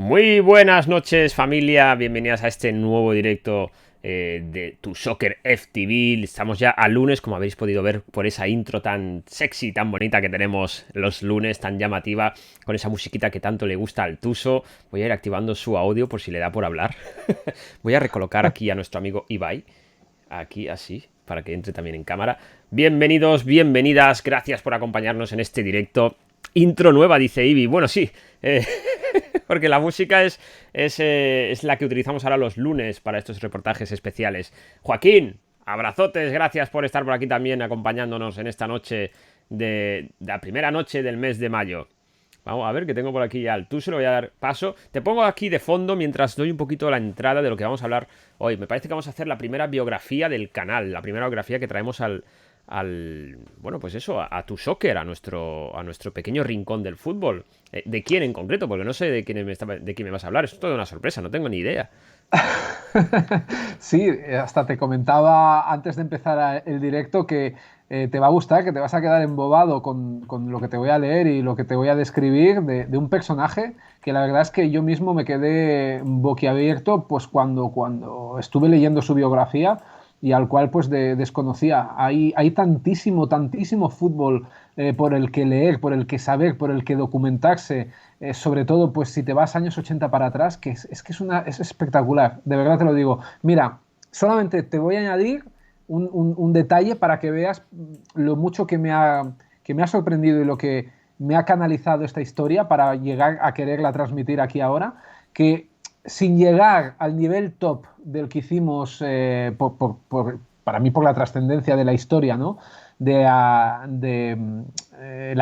Muy buenas noches, familia, bienvenidas a este nuevo directo de Tu Soccer FTV. Estamos ya a lunes, como habéis podido ver por esa intro tan sexy, tan bonita que tenemos los lunes, tan llamativa, con esa musiquita que tanto le gusta al Tuso. Voy a ir activando su audio por si le da por hablar. Voy a recolocar aquí a nuestro amigo Ibai, aquí así, para que entre también en cámara. Bienvenidos, bienvenidas, gracias por acompañarnos en este directo. Intro nueva, dice Ibi. Bueno, sí, porque la música es la que utilizamos ahora los lunes para estos reportajes especiales. Joaquín, abrazotes, gracias por estar por aquí también acompañándonos en esta noche de la primera noche del mes de mayo. Vamos a ver que tengo por aquí ya al Tuso, le voy a dar paso. Te pongo aquí de fondo mientras doy un poquito la entrada de lo que vamos a hablar hoy. Me parece que vamos a hacer la primera biografía del canal, la primera biografía que traemos bueno, pues eso, a Tu Soccer, a nuestro pequeño rincón del fútbol. ¿De quién en concreto? Porque no sé de quién me vas a hablar. Es toda una sorpresa, no tengo ni idea. Sí, hasta te comentaba antes de empezar el directo que te va a gustar, que te vas a quedar embobado con lo que te voy a leer y lo que te voy a describir de un personaje que la verdad es que yo mismo me quedé boquiabierto pues cuando estuve leyendo su biografía y al cual pues desconocía. Hay tantísimo fútbol por el que leer, por el que saber, por el que documentarse, sobre todo pues si te vas años 80 para atrás, que es que es espectacular, de verdad te lo digo. Mira, solamente te voy a añadir un detalle para que veas lo mucho que me ha sorprendido y lo que me ha canalizado esta historia para llegar a quererla transmitir aquí ahora, que sin llegar al nivel top del que hicimos, para mí por la trascendencia de la historia, ¿no? La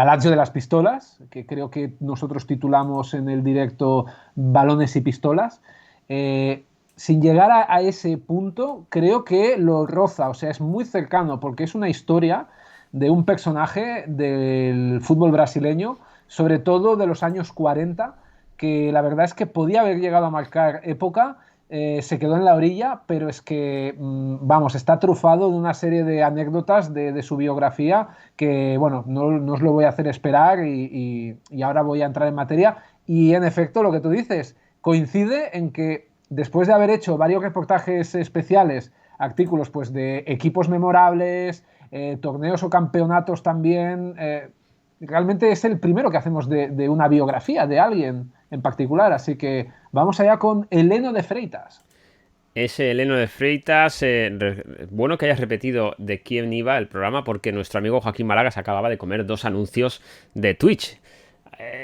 Lazio de las Pistolas, que creo que nosotros titulamos en el directo Balones y Pistolas. Sin llegar a ese punto, creo que lo roza, o sea, es muy cercano, porque es una historia de un personaje del fútbol brasileño, sobre todo de los años 40, que la verdad es que podía haber llegado a marcar época, se quedó en la orilla, pero es que, vamos, está trufado de una serie de anécdotas de su biografía que, bueno, no os lo voy a hacer esperar y ahora voy a entrar en materia. Y en efecto, lo que tú dices, coincide en que después de haber hecho varios reportajes especiales, artículos pues de equipos memorables, torneos o campeonatos también, realmente es el primero que hacemos de una biografía de alguien en particular, así que vamos allá con Heleno de Freitas. Ese Heleno de Freitas, bueno que hayas repetido de quién iba el programa, porque nuestro amigo Joaquín Malaga se acababa de comer dos anuncios de Twitch.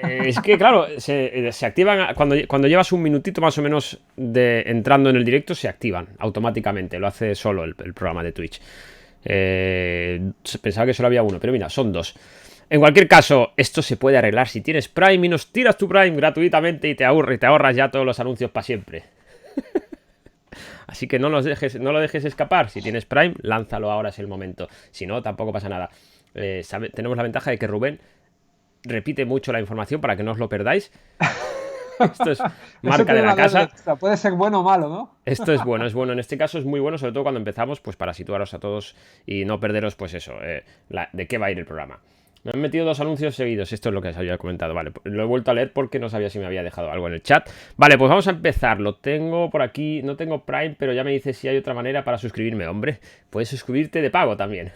Es que, claro, se activan cuando llevas un minutito más o menos de entrando en el directo, se activan automáticamente. Lo hace solo el programa de Twitch. Pensaba que solo había uno, pero mira, son dos. En cualquier caso, esto se puede arreglar si tienes Prime y nos tiras tu Prime gratuitamente y te ahorras ya todos los anuncios para siempre. Así que no lo dejes escapar. Si tienes Prime, lánzalo ahora, es el momento. Si no, tampoco pasa nada. Tenemos la ventaja de que Rubén repite mucho la información para que no os lo perdáis. Esto es Eso marca tiene de la una doble casa. extra, puede ser bueno o malo, ¿no? Esto es bueno, es bueno. En este caso es muy bueno, sobre todo cuando empezamos, pues para situaros a todos y no perderos, pues eso, de qué va a ir el programa. Me han metido dos anuncios seguidos, esto es lo que os había comentado, vale, lo he vuelto a leer porque no sabía si me había dejado algo en el chat. Vale, pues vamos a empezar, lo tengo por aquí, no tengo Prime, pero ya me dice si hay otra manera para suscribirme, hombre, puedes suscribirte de pago también,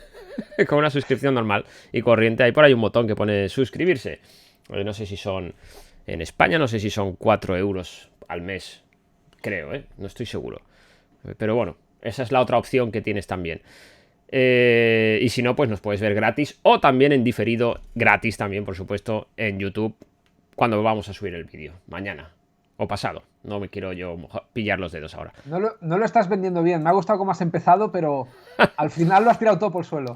con una suscripción normal y corriente, hay por ahí un botón que pone suscribirse, no sé si son, en España no sé si son 4 euros al mes, creo, no estoy seguro, pero bueno, esa es la otra opción que tienes también. Y si no, pues nos puedes ver gratis o también en diferido, gratis también, por supuesto, en YouTube cuando vamos a subir el vídeo, mañana o pasado. No me quiero yo pillar los dedos ahora. No lo estás vendiendo bien, me ha gustado cómo has empezado, pero al final lo has tirado todo por el suelo.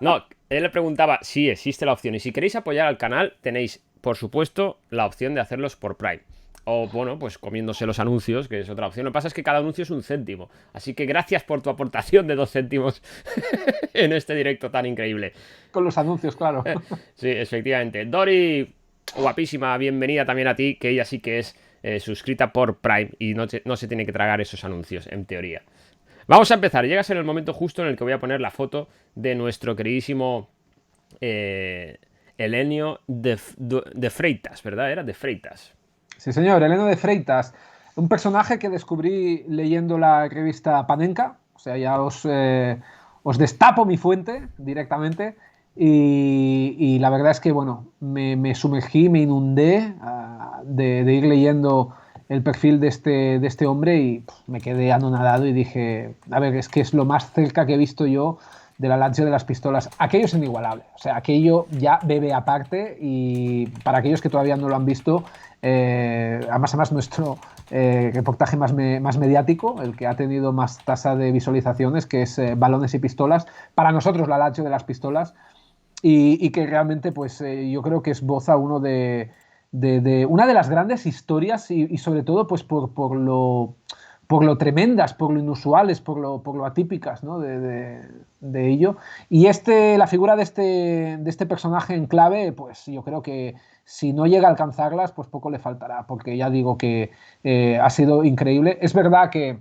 No, él le preguntaba si existe la opción y si queréis apoyar al canal tenéis, por supuesto, la opción de hacerlos por Prime. O bueno, pues comiéndose los anuncios, que es otra opción. Lo que pasa es que cada anuncio es un céntimo. Así que gracias por tu aportación de 2 céntimos en este directo tan increíble. Con los anuncios, claro. Sí, efectivamente. Dori, guapísima, bienvenida también a ti, que ella sí que es suscrita por Prime y no se tiene que tragar esos anuncios, en teoría. Vamos a empezar. Llegas en el momento justo en el que voy a poner la foto de nuestro queridísimo Helenio de Freitas, ¿verdad? Era de Freitas. Sí, señor, Heleno de Freitas, un personaje que descubrí leyendo la revista Panenka, o sea, ya os destapo mi fuente directamente, y la verdad es que, bueno, me sumergí, me inundé de ir leyendo el perfil de este hombre y me quedé anonadado y dije, a ver, es que es lo más cerca que he visto yo de la Lazio de las pistolas. Aquello es inigualable, o sea, aquello ya bebe aparte y para aquellos que todavía no lo han visto, además nuestro reportaje más mediático, el que ha tenido más tasa de visualizaciones, que es Balones y Pistolas, para nosotros la Lazio de las pistolas, y que realmente pues yo creo que esboza uno de una de las grandes historias y sobre todo pues por lo tremendas, por lo inusuales, por lo atípicas, ¿no? De ello. Y la figura de este personaje en clave, pues yo creo que si no llega a alcanzarlas, pues poco le faltará, porque ya digo que ha sido increíble. Es verdad que,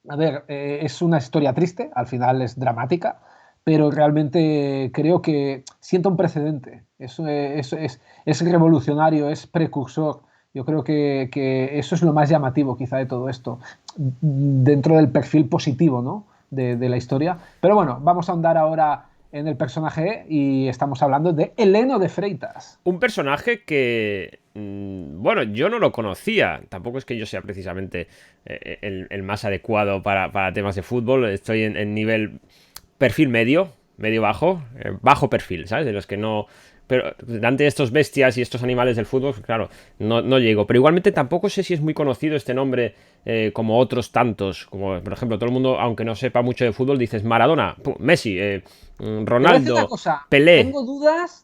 a ver, es una historia triste, al final es dramática, pero realmente creo que sienta un precedente. Es revolucionario, es precursor. Yo creo que eso es lo más llamativo quizá de todo esto, dentro del perfil positivo, ¿no? De la historia. Pero bueno, vamos a ahondar ahora en el personaje y estamos hablando de Heleno de Freitas. Un personaje que, bueno, yo no lo conocía. Tampoco es que yo sea precisamente el más adecuado para temas de fútbol. Estoy en nivel perfil medio, medio bajo, bajo perfil, ¿sabes? De los que no... Pero ante estos bestias y estos animales del fútbol, claro, no llego. Pero igualmente tampoco sé si es muy conocido este nombre como otros tantos. Como por ejemplo, todo el mundo, aunque no sepa mucho de fútbol, dices Maradona, Messi, Te voy a decir una Ronaldo, cosa, Pelé.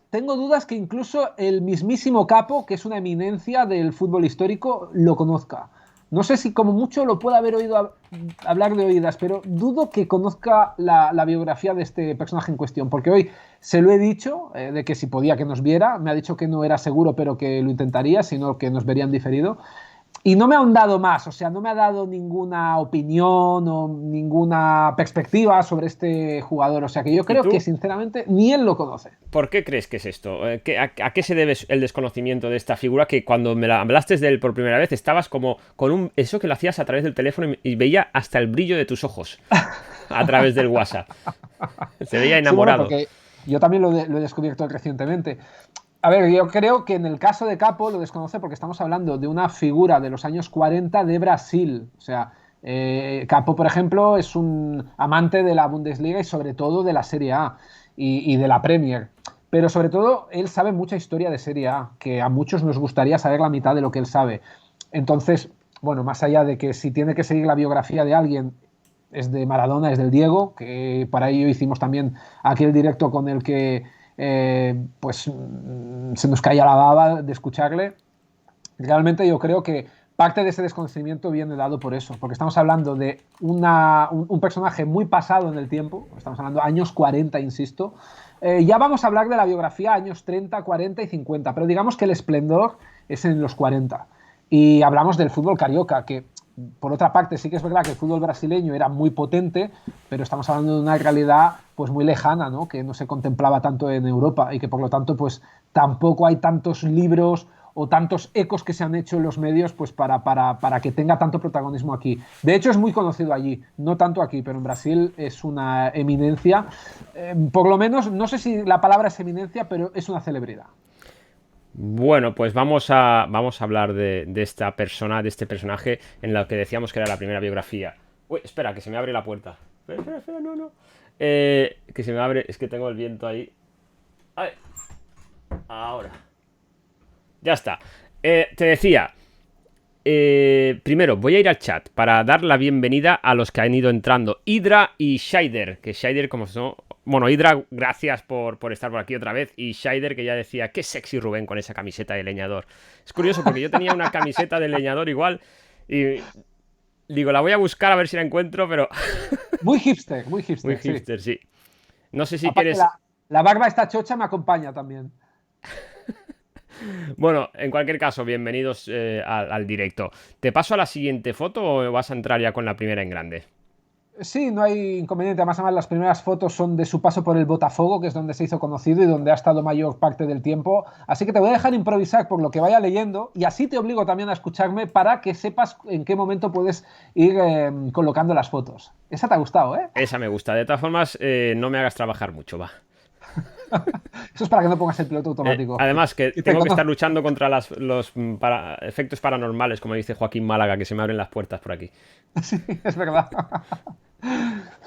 tengo dudas que incluso el mismísimo Capo, que es una eminencia del fútbol histórico, lo conozca. No sé si como mucho lo puede haber oído hablar de oídas, pero dudo que conozca la biografía de este personaje en cuestión, porque hoy se lo he dicho, de que si podía que nos viera, me ha dicho que no era seguro, pero que lo intentaría, sino que nos verían diferido. Y no me ha ahondado más, o sea, no me ha dado ninguna opinión o ninguna perspectiva sobre este jugador. O sea, que yo ¿Y creo que tú? sinceramente ni él lo conoce. ¿Por qué crees que es esto? A qué se debe el desconocimiento de esta figura que cuando me la hablaste de él por primera vez estabas como con un eso que lo hacías a través del teléfono y veía hasta el brillo de tus ojos a través del WhatsApp? Se veía Sí, bueno, enamorado. porque yo también lo he descubierto recientemente. A ver, yo creo que en el caso de Capo lo desconoce porque estamos hablando de una figura de los años 40 de Brasil. O sea, Capo, por ejemplo, es un amante de la Bundesliga y sobre todo de la Serie A y de la Premier. Pero sobre todo, él sabe mucha historia de Serie A, que a muchos nos gustaría saber la mitad de lo que él sabe. Entonces, bueno, más allá de que si tiene que seguir la biografía de alguien, es de Maradona, es del Diego, que para ello hicimos también aquel directo con el que se nos caía la baba de escucharle. Realmente yo creo que parte de ese desconocimiento viene dado por eso, porque estamos hablando de un personaje muy pasado en el tiempo, estamos hablando de años 40, insisto. Ya vamos a hablar de la biografía años 30, 40 y 50, pero digamos que el esplendor es en los 40. Y hablamos del fútbol carioca, que por otra parte sí que es verdad que el fútbol brasileño era muy potente, pero estamos hablando de una realidad pues muy lejana, ¿no? Que no se contemplaba tanto en Europa y que por lo tanto pues tampoco hay tantos libros o tantos ecos que se han hecho en los medios pues para que tenga tanto protagonismo aquí. De hecho es muy conocido allí, no tanto aquí, pero en Brasil es una eminencia. Por lo menos, no sé si la palabra es eminencia, pero es una celebridad. Bueno, pues vamos a hablar de esta persona, de este personaje en lo que decíamos que era la primera biografía. Uy, espera, que se me abre la puerta. Espera, no, no. Que se me abre, es que tengo el viento ahí. Ay, ahora. Ya está. Te decía, primero voy a ir al chat para dar la bienvenida a los que han ido entrando. Hydra y Scheider, que Scheider como son... Bueno, Hydra, gracias por estar por aquí otra vez. Y Scheider, que ya decía, qué sexy Rubén con esa camiseta de leñador. Es curioso porque yo tenía una camiseta de leñador igual y digo, la voy a buscar a ver si la encuentro, pero Muy muy hipster, sí. hipster, sí. No sé si Aparte, quieres... la barba esta chocha me acompaña también. Bueno, en cualquier caso, bienvenidos al directo. ¿Te paso a la siguiente foto o vas a entrar ya con la primera en grande? Sí, no hay inconveniente. Además, las primeras fotos son de su paso por el Botafogo, que es donde se hizo conocido y donde ha estado mayor parte del tiempo. Así que te voy a dejar improvisar por lo que vaya leyendo y así te obligo también a escucharme para que sepas en qué momento puedes ir colocando las fotos. Esa te ha gustado, ¿eh? Esa me gusta. De todas formas, no me hagas trabajar mucho, va. Eso es para que no pongas el piloto automático. Además, que Y te tengo que estar conozco. luchando contra los efectos paranormales, como dice Joaquín Málaga, que se me abren las puertas por aquí. Sí, es verdad.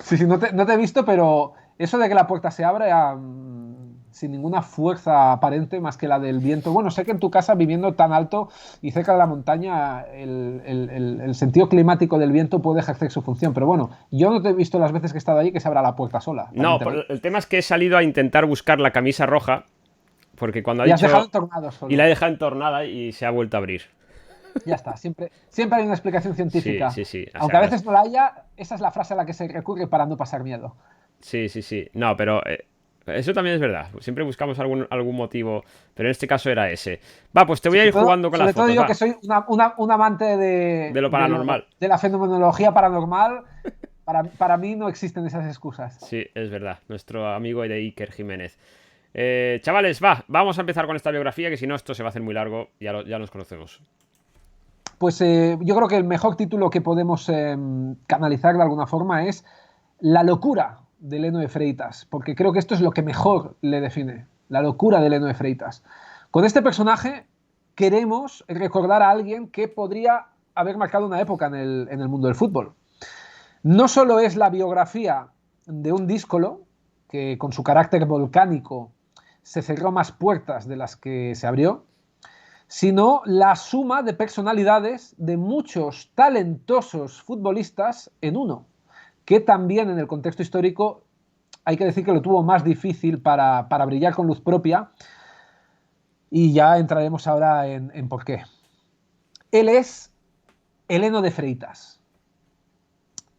Sí, sí, no te he visto, pero eso de que la puerta se abre sin ninguna fuerza aparente más que la del viento. Bueno, sé que en tu casa, viviendo tan alto y cerca de la montaña, el sentido climático del viento puede ejercer su función. Pero bueno, yo no te he visto las veces que he estado allí que se abra la puerta sola, también No, te lo digo. el tema es que he salido a intentar buscar la camisa roja, porque cuando ha Y has dejado dicho... entornado Y la he solo. dejado entornada y se ha vuelto a abrir. Ya está, siempre hay una explicación Sí, científica. sí, sí. O Aunque a sea, veces no la haya, esa es la frase a la que se recurre para no pasar miedo. sí, sí, sí. No, pero eso también es verdad. Siempre buscamos algún motivo, pero en este caso era ese. Va, pues te voy a ir jugando con las Sobre todo fotos, yo que va. soy un amante De lo paranormal. de la fenomenología paranormal, para mí no existen esas excusas. Sí, es verdad. Nuestro amigo de Iker Jiménez. Chavales, vamos a empezar con esta biografía, que si no esto se va a hacer muy largo. Ya nos conocemos. Pues yo creo que el mejor título que podemos canalizar de alguna forma es La locura de Leno de Freitas, porque creo que esto es lo que mejor le define, la locura de Leno de Freitas. Con este personaje queremos recordar a alguien que podría haber marcado una época en el mundo del fútbol. No solo es la biografía de un díscolo que con su carácter volcánico se cerró más puertas de las que se abrió, sino la suma de personalidades de muchos talentosos futbolistas en uno, que también en el contexto histórico hay que decir que lo tuvo más difícil para brillar con luz propia, y ya entraremos ahora en por qué. Él es Heleno de Freitas.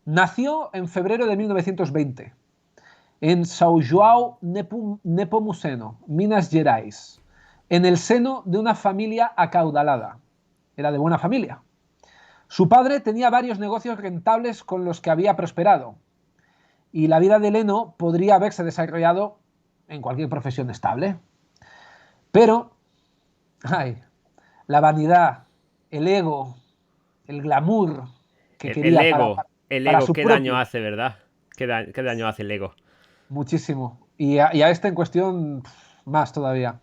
Nació en febrero de 1920 en São João Nepomuceno, Minas Gerais, en el seno de una familia acaudalada. Era de buena familia. Su padre tenía varios negocios rentables con los que había prosperado, y la vida de Leno podría haberse desarrollado en cualquier profesión estable. Pero, ay, la vanidad, el ego, el glamour que El quería ego. El para ego, su qué daño propio, hace, ¿verdad? Qué daño hace el ego. muchísimo. Y a este en cuestión, más todavía.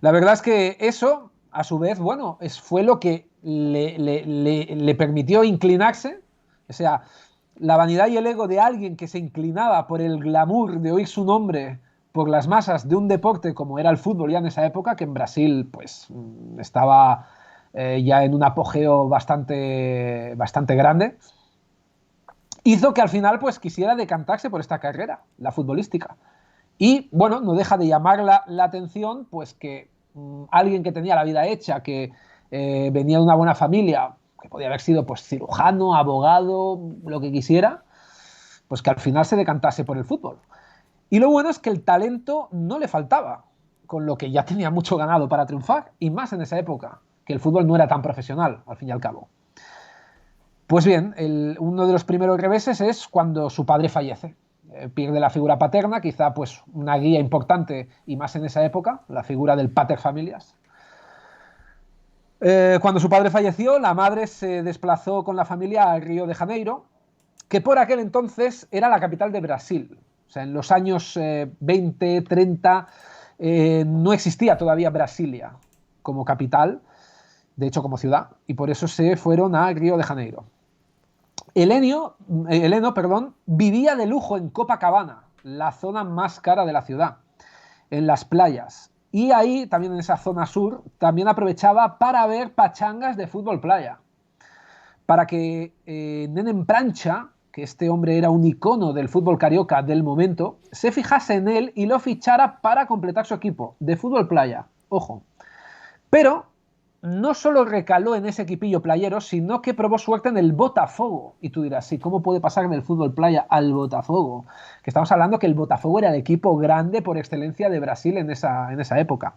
La verdad es que eso, a su vez, bueno, fue lo que le permitió inclinarse, o sea, la vanidad y el ego de alguien que se inclinaba por el glamour de oír su nombre por las masas de un deporte como era el fútbol ya en esa época, que en Brasil pues estaba ya en un apogeo bastante grande, hizo que al final pues quisiera decantarse por esta carrera, la futbolística. Y bueno, no deja de llamar la atención pues que alguien que tenía la vida hecha, que venía de una buena familia, que podía haber sido pues cirujano, abogado, lo que quisiera, pues que al final se decantase por el fútbol. Y lo bueno es que el talento no le faltaba, con lo que ya tenía mucho ganado para triunfar, y más en esa época, que el fútbol no era tan profesional, al fin y al cabo. Pues bien, uno de los primeros reveses es cuando su padre fallece. Pierde la figura paterna, quizá pues una guía importante, y más en esa época, la figura del pater familias. Cuando su padre falleció, la madre se desplazó con la familia a Río de Janeiro, que por aquel entonces era la capital de Brasil. O sea, en los años 20, 30, no existía todavía Brasilia como capital, de hecho como ciudad, y por eso se fueron a Río de Janeiro. Heleno, vivía de lujo en Copacabana, la zona más cara de la ciudad, en las playas. Y ahí, también en esa zona sur, también aprovechaba para ver pachangas de fútbol playa. Para que Nenen Prancha, que este hombre era un icono del fútbol carioca del momento, se fijase en él y lo fichara para completar su equipo de fútbol playa. Ojo. Pero no solo recaló en ese equipillo playero, sino que probó suerte en el Botafogo. Y tú dirás, sí, ¿cómo puede pasar del fútbol playa al Botafogo? Que estamos hablando que el Botafogo era el equipo grande por excelencia de Brasil en esa época.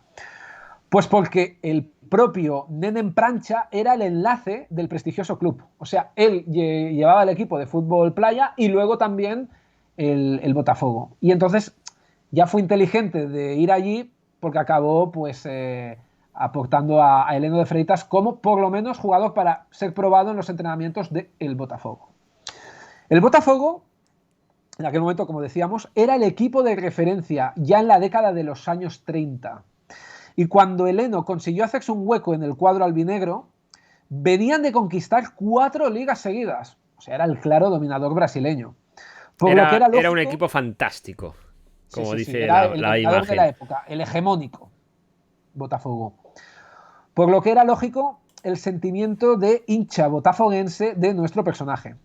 Pues porque el propio Nenem Prancha era el enlace del prestigioso club. O sea, él llevaba el equipo de fútbol playa y luego también el Botafogo. Y entonces ya fue inteligente de ir allí porque acabó pues aportando a Heleno de Freitas como por lo menos jugador para ser probado en los entrenamientos del Botafogo. El Botafogo, en aquel momento, como decíamos, era el equipo de referencia ya en la década de los años 30. Y cuando Heleno consiguió hacerse un hueco en el cuadro albinegro, venían de conquistar 4 ligas seguidas. O sea, era el claro dominador brasileño. Por lo que era Era un lógico. equipo fantástico, Sí, como sí, sí, dice era el la dominador de la imagen. época, el hegemónico Botafogo. Por lo que era lógico el sentimiento de hincha botafoguense de nuestro personaje.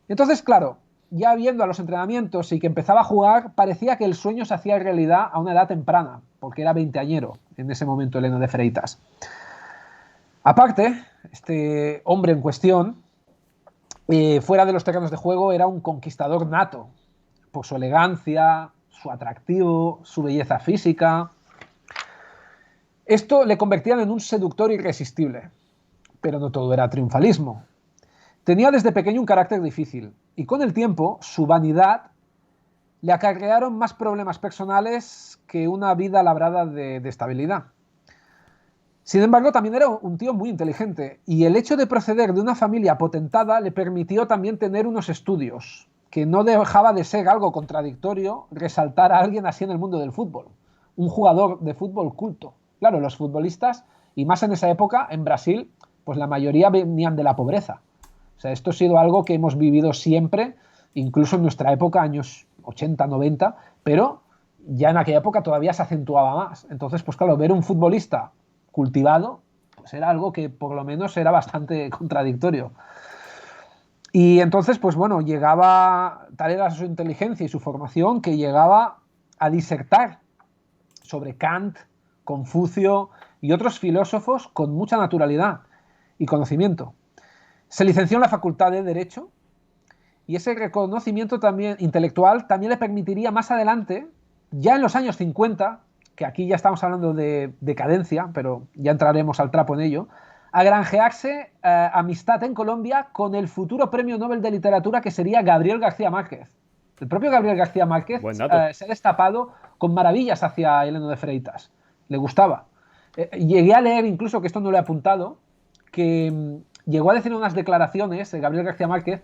Entonces, claro, ya viendo a los entrenamientos y que empezaba a jugar, parecía que el sueño se hacía realidad a una edad temprana, porque era veinteañero en ese momento Heleno de Freitas. Aparte, este hombre en cuestión, fuera de los terrenos de juego, era un conquistador nato, por su elegancia, su atractivo, su belleza física. Esto le convertía en un seductor irresistible, pero no todo era triunfalismo. Tenía desde pequeño un carácter difícil y con el tiempo su vanidad le acarrearon más problemas personales que una vida labrada de estabilidad. Sin embargo, también era un tío muy inteligente y el hecho de proceder de una familia potentada le permitió también tener unos estudios, que no dejaba de ser algo contradictorio resaltar a alguien así en el mundo del fútbol, un jugador de fútbol culto. Claro, los futbolistas, y más en esa época, en Brasil, pues la mayoría venían de la pobreza. O sea, esto ha sido algo que hemos vivido siempre, incluso en nuestra época, años 80, 90, pero ya en aquella época todavía se acentuaba más. Entonces, pues claro, ver un futbolista cultivado, pues era algo que por lo menos era bastante contradictorio. Y entonces, pues bueno, llegaba, tal era su inteligencia y su formación, que llegaba a disertar sobre Kant, Confucio y otros filósofos con mucha naturalidad y conocimiento. Se licenció en la Facultad de Derecho y ese reconocimiento también intelectual también le permitiría más adelante, ya en los años 50, que aquí ya estamos hablando de decadencia, pero ya entraremos al trapo en ello, a granjearse amistad en Colombia con el futuro premio Nobel de Literatura que sería Gabriel García Márquez. El propio Gabriel García Márquez Buen dato. se ha destapado con maravillas hacia Heleno de Freitas. Le gustaba. Llegué a leer incluso, que esto no lo he apuntado, que llegó a decir unas declaraciones, Gabriel García Márquez,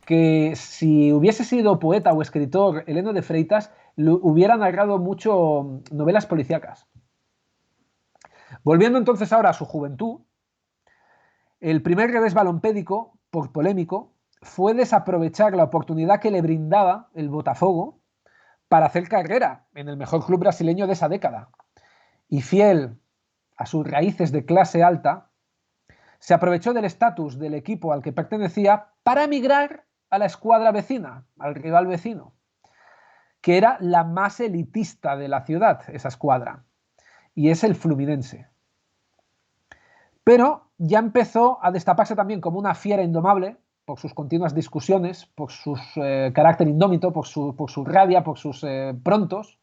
que si hubiese sido poeta o escritor Heleno de Freitas, hubiera narrado mucho novelas policíacas. Volviendo entonces ahora a su juventud, el primer revés balompédico, por polémico, fue desaprovechar la oportunidad que le brindaba el Botafogo para hacer carrera en el mejor club brasileño de esa década. Y fiel a sus raíces de clase alta, se aprovechó del estatus del equipo al que pertenecía para emigrar a la escuadra vecina, al rival vecino, que era la más elitista de la ciudad, esa escuadra, y es el Fluminense. Pero ya empezó a destaparse también como una fiera indomable por sus continuas discusiones, por su carácter indómito, por su rabia, por sus prontos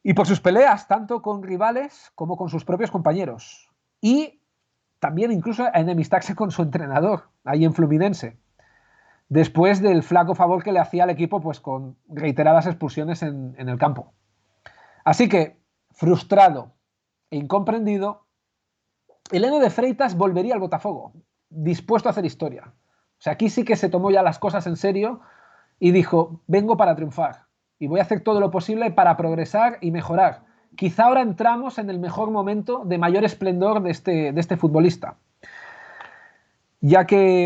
y por sus peleas tanto con rivales como con sus propios compañeros. Y también incluso a enemistarse con su entrenador, ahí en Fluminense, después del flaco favor que le hacía al equipo pues con reiteradas expulsiones en el campo. Así que, frustrado e incomprendido, Heleno de Freitas volvería al Botafogo, dispuesto a hacer historia. O sea, aquí sí que se tomó ya las cosas en serio y dijo, vengo para triunfar y voy a hacer todo lo posible para progresar y mejorar. Quizá ahora entramos en el mejor momento de mayor esplendor de este futbolista, ya que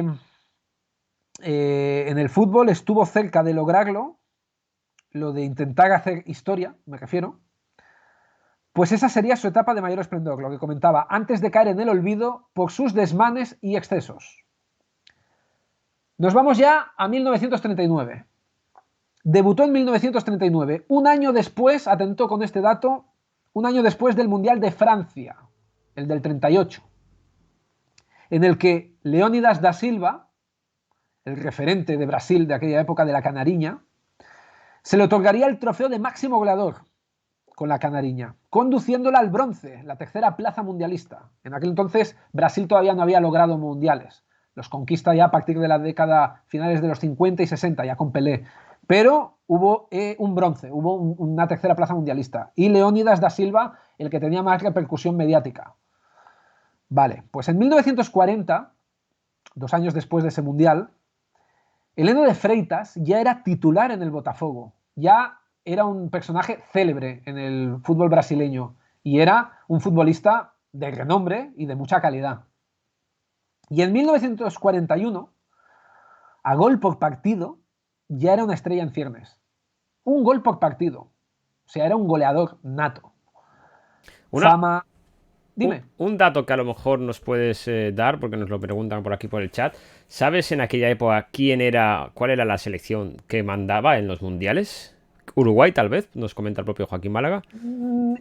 en el fútbol estuvo cerca de lograrlo, lo de intentar hacer historia, me refiero, pues esa sería su etapa de mayor esplendor, lo que comentaba, antes de caer en el olvido por sus desmanes y excesos. Nos vamos ya a 1939. Debutó en 1939, un año después, atento con este dato, un año después del Mundial de Francia, el del 38, en el que Leónidas da Silva, el referente de Brasil de aquella época de la Canariña, se le otorgaría el trofeo de máximo goleador, con la canariña, conduciéndola al bronce, la tercera plaza mundialista. En aquel entonces Brasil todavía no había logrado mundiales. Los conquista ya a partir de la década finales de los 50 y 60, ya con Pelé. Pero hubo un bronce, hubo una tercera plaza mundialista. Y Leónidas da Silva, el que tenía más repercusión mediática. Vale, pues en 1940, 2 años después de ese mundial, Heleno de Freitas ya era titular en el Botafogo. Ya era un personaje célebre en el fútbol brasileño y era un futbolista de renombre y de mucha calidad. Y en 1941, a gol por partido, ya era una estrella en ciernes. Un gol por partido. O sea, era un goleador nato. Fama... Dime. Un dato que a lo mejor nos puedes dar, porque nos lo preguntan por aquí por el chat. ¿Sabes en aquella época cuál era la selección que mandaba en los mundiales? Uruguay, tal vez, nos comenta el propio Joaquín Málaga.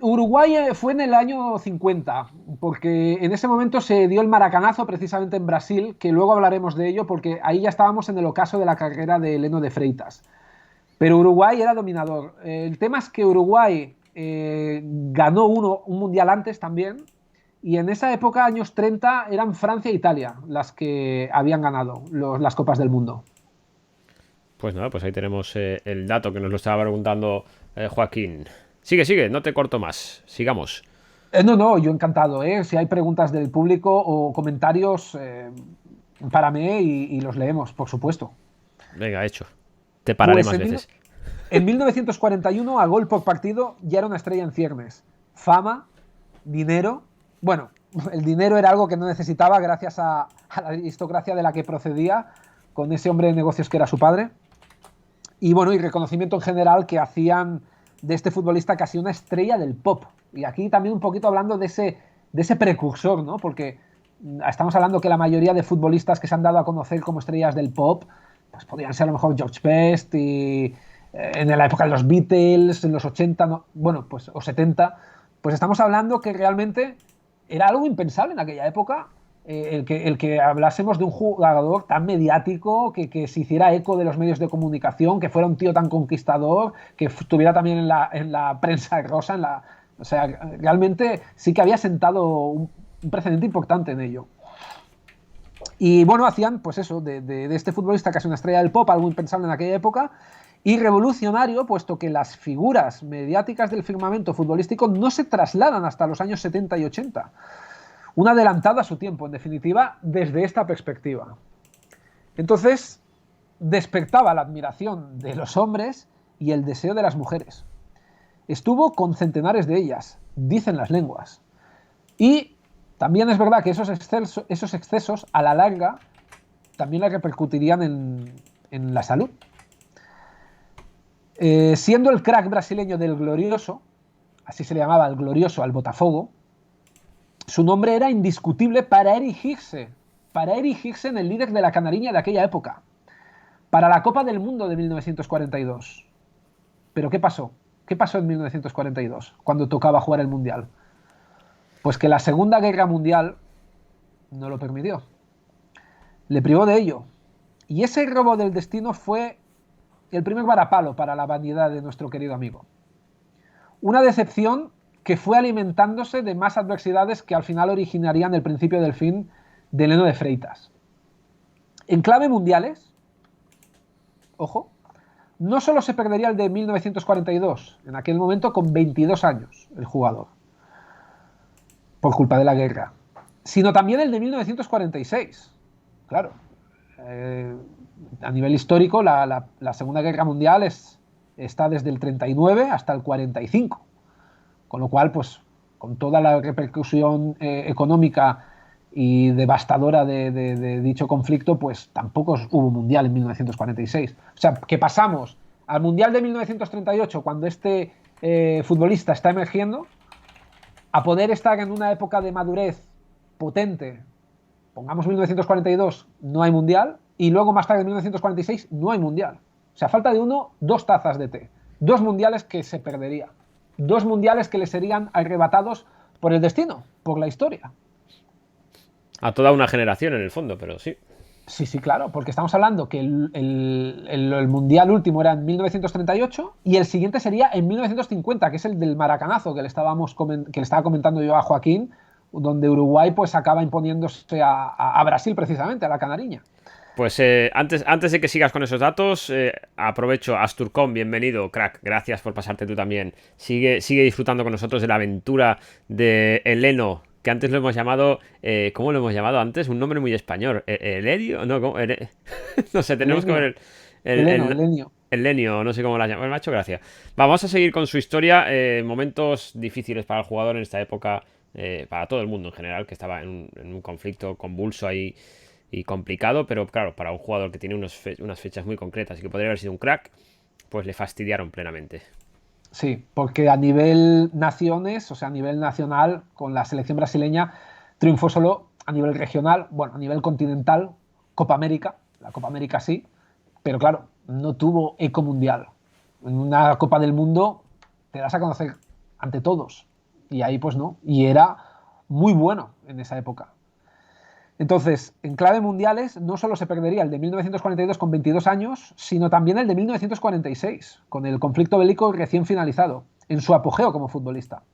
Uruguay fue en el año 50, porque en ese momento se dio el maracanazo precisamente en Brasil, que luego hablaremos de ello, porque ahí ya estábamos en el ocaso de la carrera de Heleno de Freitas. Pero Uruguay era dominador. El tema es que Uruguay ganó un mundial antes también, y en esa época, años 30, eran Francia e Italia las que habían ganado las Copas del Mundo. Pues nada, pues ahí tenemos el dato que nos lo estaba preguntando Joaquín. Sigue, no te corto más. Sigamos. No, yo encantado. Si hay preguntas del público o comentarios, párame y los leemos, por supuesto. Venga, hecho. Te pararé pues más veces. En 1941, a gol por partido, ya era una estrella en ciernes. Fama, dinero. Bueno, el dinero era algo que no necesitaba gracias a la aristocracia de la que procedía, con ese hombre de negocios que era su padre. Y bueno, y reconocimiento en general que hacían de este futbolista casi una estrella del pop. Y aquí también un poquito hablando de ese precursor, ¿no? Porque estamos hablando que la mayoría de futbolistas que se han dado a conocer como estrellas del pop, pues podrían ser a lo mejor George Best y en la época de los Beatles, en los 80, no, bueno, pues o 70, pues estamos hablando que realmente era algo impensable en aquella época. El que hablásemos de un jugador tan mediático, que se hiciera eco de los medios de comunicación, que fuera un tío tan conquistador, que estuviera también en la prensa rosa, o sea, realmente sí que había sentado un precedente importante en ello. Y bueno, hacían pues eso, de este futbolista casi una estrella del pop, algo impensable en aquella época, y revolucionario, puesto que las figuras mediáticas del firmamento futbolístico no se trasladan hasta los años 70 y 80. Un adelantado a su tiempo, en definitiva, desde esta perspectiva. Entonces, despertaba la admiración de los hombres y el deseo de las mujeres. Estuvo con centenares de ellas, dicen las lenguas. Y también es verdad que esos excesos, a la larga, también le repercutirían en la salud. Siendo el crack brasileño del Glorioso, así se le llamaba el Glorioso al Botafogo, su nombre era indiscutible para erigirse en el líder de la canariña de aquella época, para la Copa del Mundo de 1942. ¿Pero qué pasó? ¿Qué pasó en 1942, cuando tocaba jugar el Mundial? Pues que la Segunda Guerra Mundial no lo permitió. Le privó de ello. Y ese robo del destino fue el primer varapalo para la vanidad de nuestro querido amigo. Una decepción que fue alimentándose de más adversidades que al final originarían el principio del fin de Heleno de Freitas. En clave mundiales, ojo, no solo se perdería el de 1942, en aquel momento con 22 años el jugador, por culpa de la guerra, sino también el de 1946. Claro, a nivel histórico la Segunda Guerra Mundial está desde el 39 hasta el 45. Con lo cual, pues, con toda la repercusión económica y devastadora de dicho conflicto, pues tampoco hubo mundial en 1946. O sea, que pasamos al mundial de 1938, cuando este futbolista está emergiendo, a poder estar en una época de madurez potente. Pongamos 1942, no hay mundial, y luego más tarde en 1946 no hay mundial. O sea, falta de 2 tazas de té. 2 mundiales que se perdería. 2 mundiales que le serían arrebatados por el destino, por la historia. A toda una generación en el fondo, pero sí. Sí, sí, claro, porque estamos hablando que el Mundial último era en 1938 y el siguiente sería en 1950, que es el del maracanazo que le estaba comentando yo a Joaquín, donde Uruguay pues acaba imponiéndose a Brasil precisamente, a la canariña. Pues antes de que sigas con esos datos, aprovecho, Asturcom, bienvenido, crack, gracias por pasarte tú también. Sigue disfrutando con nosotros de la aventura de Eleno, que antes lo hemos llamado, ¿cómo lo hemos llamado antes? Un nombre muy español. ¿Eledio? No, ¿cómo? No sé, tenemos que ver Elenio, el, Eleno, el, Elenio. el Lenio, no sé cómo la llama. Me ha hecho gracia. Vamos a seguir con su historia. Momentos difíciles para el jugador en esta época, para todo el mundo en general, que estaba en un conflicto convulso ahí y complicado, pero claro, para un jugador que tiene unas fechas muy concretas y que podría haber sido un crack, pues le fastidiaron plenamente. Sí, porque a nivel naciones, o sea, a nivel nacional, con la selección brasileña, triunfó solo a nivel regional, bueno, a nivel continental, Copa América, la Copa América sí, pero claro, no tuvo eco mundial. En una Copa del Mundo te das a conocer ante todos, y ahí pues no, y era muy bueno en esa época. Entonces, en clave mundiales, no solo se perdería el de 1942 con 22 años, sino también el de 1946, con el conflicto bélico recién finalizado, en su apogeo como futbolista,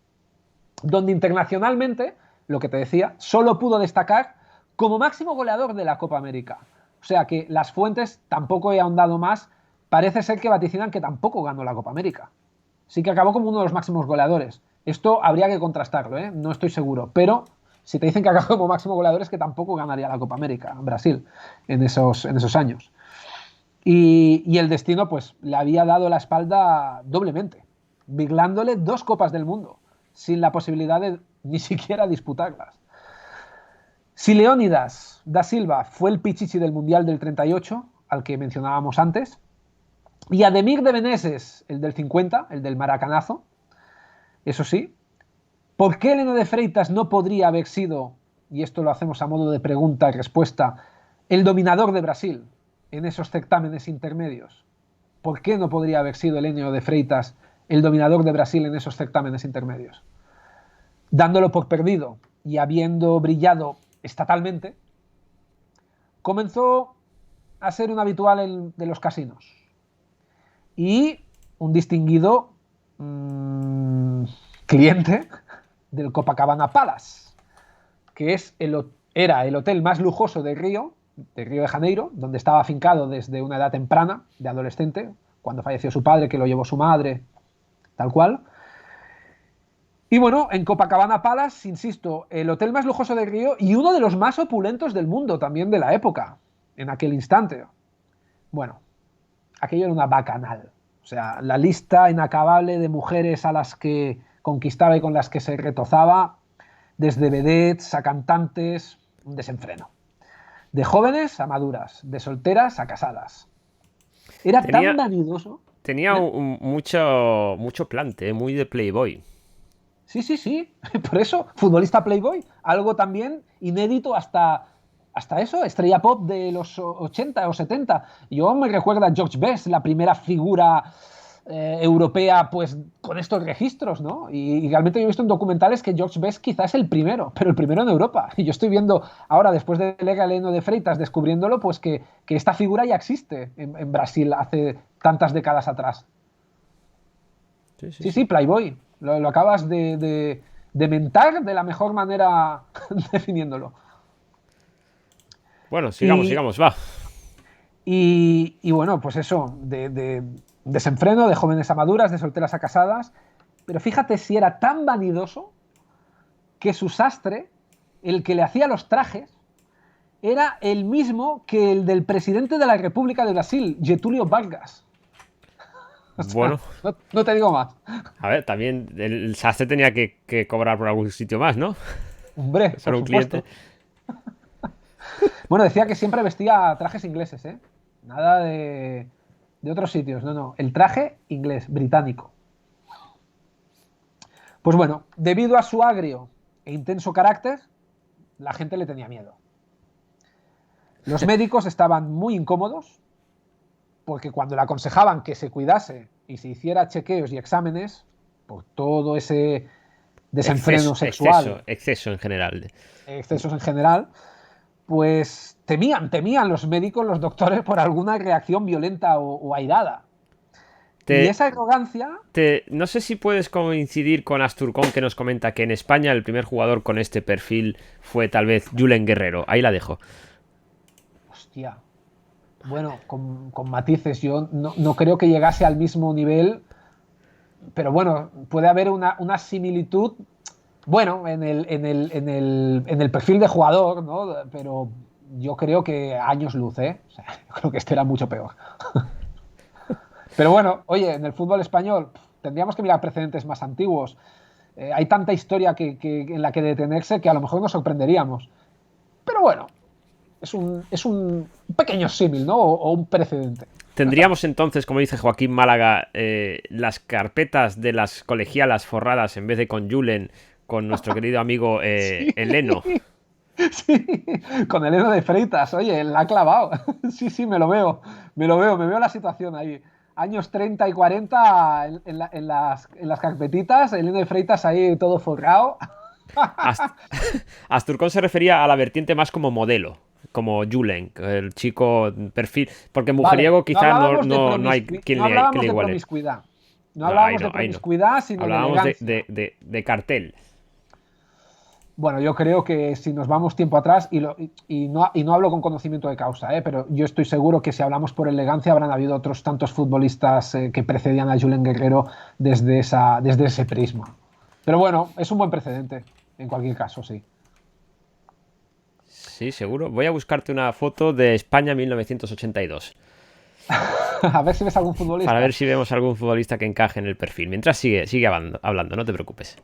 donde internacionalmente, lo que te decía, solo pudo destacar como máximo goleador de la Copa América. O sea que las fuentes, tampoco he ahondado más, parece ser que vaticinan que tampoco ganó la Copa América. Sí que acabó como uno de los máximos goleadores. Esto habría que contrastarlo, ¿eh? No estoy seguro, pero si te dicen que acabó como máximo goleador es que tampoco ganaría la Copa América Brasil en esos años. Y el destino pues le había dado la espalda doblemente, viglándole 2 Copas del Mundo, sin la posibilidad de ni siquiera disputarlas. Si Leónidas da Silva fue el pichichi del Mundial del 38, al que mencionábamos antes, y Ademir de Meneses, el del 50, el del maracanazo, eso sí, ¿por qué Eleno de Freitas no podría haber sido, y esto lo hacemos a modo de pregunta y respuesta, el dominador de Brasil en esos certámenes intermedios? ¿Por qué no podría haber sido Eleno de Freitas el dominador de Brasil en esos certámenes intermedios? Dándolo por perdido y habiendo brillado estatalmente, comenzó a ser un habitual de los casinos y un distinguido cliente del Copacabana Palace, que era el hotel más lujoso de Río de Janeiro, donde estaba afincado desde una edad temprana, de adolescente, cuando falleció su padre, que lo llevó su madre, tal cual. Y bueno, en Copacabana Palace, insisto, el hotel más lujoso de Río y uno de los más opulentos del mundo también de la época, en aquel instante. Bueno, aquello era una bacanal. O sea, la lista inacabable de mujeres a las que conquistaba y con las que se retozaba, desde vedettes a cantantes, un desenfreno. De jóvenes a maduras, de solteras a casadas. Era tan Tenía, vanidoso. tenía ¿Eh? mucho plante, muy de Playboy. Sí, sí, sí. Por eso, futbolista Playboy. Algo también inédito hasta eso, estrella pop de los 80 o 70. Yo me recuerda a George Best, la primera figura europea pues con estos registros, ¿no? Y realmente yo he visto en documentales que George Best quizás es el primero, pero el primero en Europa. Y yo estoy viendo ahora, después de Lega Heleno de Freitas, descubriéndolo, pues que esta figura ya existe en Brasil hace tantas décadas atrás. Sí, sí, Sí, sí, sí. Playboy. Lo acabas de mentar de la mejor manera definiéndolo. Bueno, sigamos, Y, sigamos, va. y bueno, pues eso, de desenfreno, de jóvenes a maduras, de solteras a casadas. Pero fíjate si era tan vanidoso que su sastre, el que le hacía los trajes, era el mismo que el del presidente de la República de Brasil, Getúlio Vargas. O Bueno, sea, no te digo más. a ver, también el sastre tenía que cobrar por algún sitio más, ¿no? Hombre, Eso por era un cliente. supuesto. Bueno, decía que siempre vestía trajes ingleses, ¿eh? Nada de otros sitios, no, no. El traje inglés, británico. Pues bueno, debido a su agrio e intenso carácter, la gente le tenía miedo. Los médicos estaban muy incómodos porque cuando le aconsejaban que se cuidase y se hiciera chequeos y exámenes por todo ese desenfreno Exceso, exceso, sexual, exceso en general. excesos en general, pues temían los médicos, los doctores, por alguna reacción violenta o airada. Y Te, esa arrogancia... no sé si puedes coincidir con Asturcón, que nos comenta que en España el primer jugador con este perfil fue tal vez Julen Guerrero. Ahí la dejo. Hostia. Bueno, con matices. Yo no creo que llegase al mismo nivel, pero bueno, puede haber una similitud, bueno, en el perfil de jugador, ¿no? Pero yo creo que años luz, ¿eh? O sea, yo creo que este era mucho peor. Pero bueno, oye, en el fútbol español tendríamos que mirar precedentes más antiguos. Hay tanta historia en la que detenerse que a lo mejor nos sorprenderíamos. Pero bueno, es un pequeño símil, ¿no? O un precedente. Tendríamos entonces, como dice Joaquín Málaga, las carpetas de las colegialas forradas en vez de con Julen, con nuestro querido amigo Sí, Eleno. sí, con el Eno de Freitas, oye, la ha clavado. Sí, sí, me veo la situación ahí. Años 30 y 40 en las carpetitas, el Eno de Freitas ahí todo forrado. Asturcón se refería a la vertiente más como modelo, como Julen, el chico perfil, porque Vale, mujeriego quizás no hay quien no que le hablábamos de iguale. promiscuidad. No No, ahí hablábamos no, de ahí no. promiscuidad, sino de Hablábamos elegancia. de cartel. Bueno, yo creo que si nos vamos tiempo atrás, y no hablo con conocimiento de causa, pero yo estoy seguro que si hablamos por elegancia habrán habido otros tantos futbolistas que precedían a Julen Guerrero desde ese prisma. Pero bueno, es un buen precedente, en cualquier caso, sí. Sí, seguro. Voy a buscarte una foto de España 1982 A ver si ves algún para ver futbolista. si vemos algún futbolista que encaje en el perfil. Mientras sigue hablando, no te preocupes.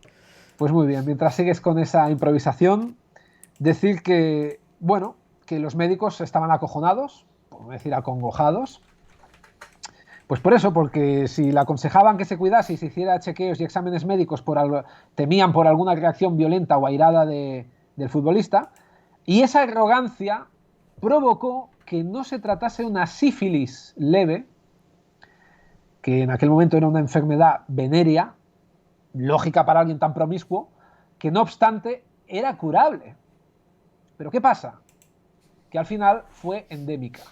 Pues muy bien, mientras sigues con esa improvisación, decir que, bueno, que los médicos estaban acojonados, por no decir acongojados. Pues por eso, porque si le aconsejaban que se cuidase y se hiciera chequeos y exámenes médicos temían por alguna reacción violenta o airada del futbolista, y esa arrogancia provocó que no se tratase una sífilis leve, que en aquel momento era una enfermedad venérea, lógica para alguien tan promiscuo, que no obstante era curable. Pero ¿qué pasa? Que al final fue endémica,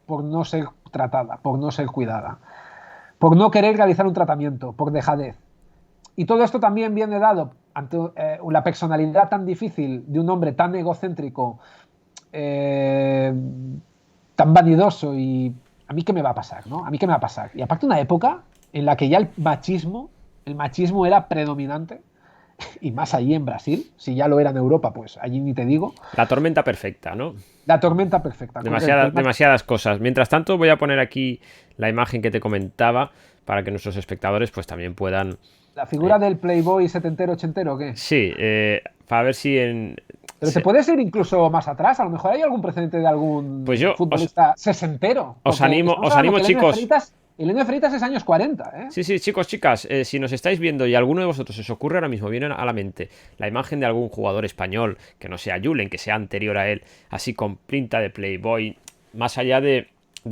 por no ser tratada, por no ser cuidada, por no querer realizar un tratamiento, por dejadez. Y todo esto también viene dado ante la personalidad tan difícil de un hombre tan egocéntrico, eh, tan vanidoso y a mí qué me va a pasar, ¿no? A mí qué me va a pasar. Y aparte una época en la que ya el machismo era predominante, y más allí en Brasil, si ya lo era en Europa, pues allí ni te digo. La tormenta perfecta, ¿no? La tormenta perfecta, correcto. Demasiadas cosas. Mientras tanto, voy a poner aquí la imagen que te comentaba para que nuestros espectadores pues también puedan... La eh, figura del Playboy setentero, ochentero, ¿qué? sí, para ver si en... Pero te puedes ir incluso más atrás. A lo mejor hay algún precedente de Pues algún yo futbolista sesentero. Porque estamos os hablando animo que chicos. El Eleno de Freitas es años 40, ¿eh? Sí, sí, chicos, chicas, si nos estáis viendo y alguno de vosotros os ocurre ahora mismo, viene a la mente la imagen de algún jugador español, que no sea Julen, que sea anterior a él, así con pinta de Playboy, más allá de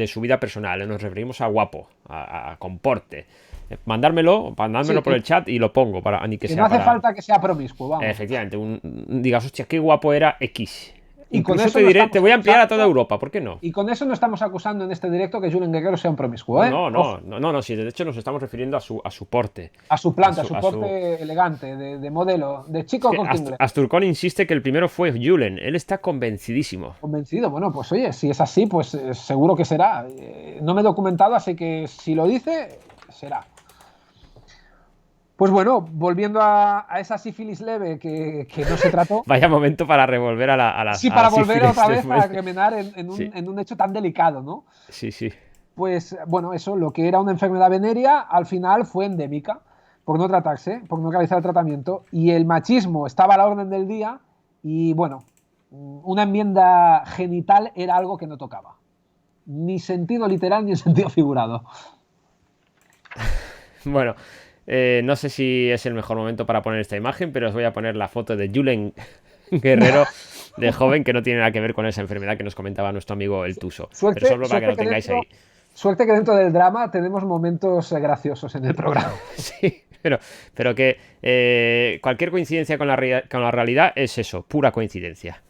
su vida personal, nos referimos a guapo, a comporte. Sí, Mandármelo por el chat y lo pongo, para ni que que no sea hace para... falta que sea promiscuo, vamos. Efectivamente, digas, hostia, qué guapo era X. Y con Incluso eso te no diré, te estamos voy a ampliar a toda acusando, Europa, ¿por qué no? y con eso no estamos acusando en este directo que Julen Guerrero sea un promiscuo, No, ¿eh? no, no, Ojo, no, no, no, sí, de hecho nos estamos refiriendo a su porte. a su A planta, a su, su a su... porte elegante, de modelo, de Es chico que Corte Inglés. Asturcón insiste que el primero fue Julen. Él está convencidísimo. Convencido, bueno, pues oye, si es así, pues seguro que será. No me he documentado, así que si lo dice, será. Pues bueno, volviendo a esa sífilis leve que no se trató, Vaya momento para revolver sí, a la para volver sífilis otra vez a después. remenar en Sí, un, en un hecho tan delicado, ¿no? sí, sí. Pues bueno, eso, lo que era una enfermedad venérea, al final fue endémica, por no tratarse, por no realizar el tratamiento, y el machismo estaba a la orden del día, y bueno, una enmienda genital era algo que no tocaba. Ni sentido literal ni en sentido figurado. Bueno, no sé si es el mejor momento para poner esta imagen, pero os voy a poner la foto de Julen Guerrero de joven, que no tiene nada que ver con esa enfermedad que nos comentaba nuestro amigo el Tuso. Pero Suerte, solo para que suerte lo que tengáis dentro, ahí. suerte que dentro del drama tenemos momentos graciosos en el programa. Sí, pero que cualquier coincidencia con la realidad es eso, pura coincidencia.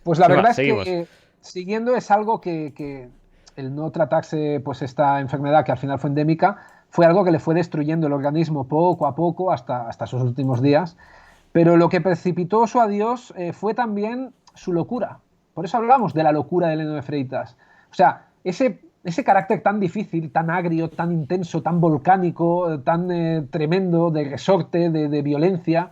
Pues la ¿Qué verdad más? es Seguimos. que siguiendo es algo que el no tratarse pues esta enfermedad que al final fue endémica fue algo que le fue destruyendo el organismo poco a poco hasta sus últimos días. Pero lo que precipitó su adiós fue también su locura. Por eso hablamos de la locura de Eleno de Freitas. O sea, ese carácter tan difícil, tan agrio, tan intenso, tan volcánico, tan tremendo, de resorte, de violencia,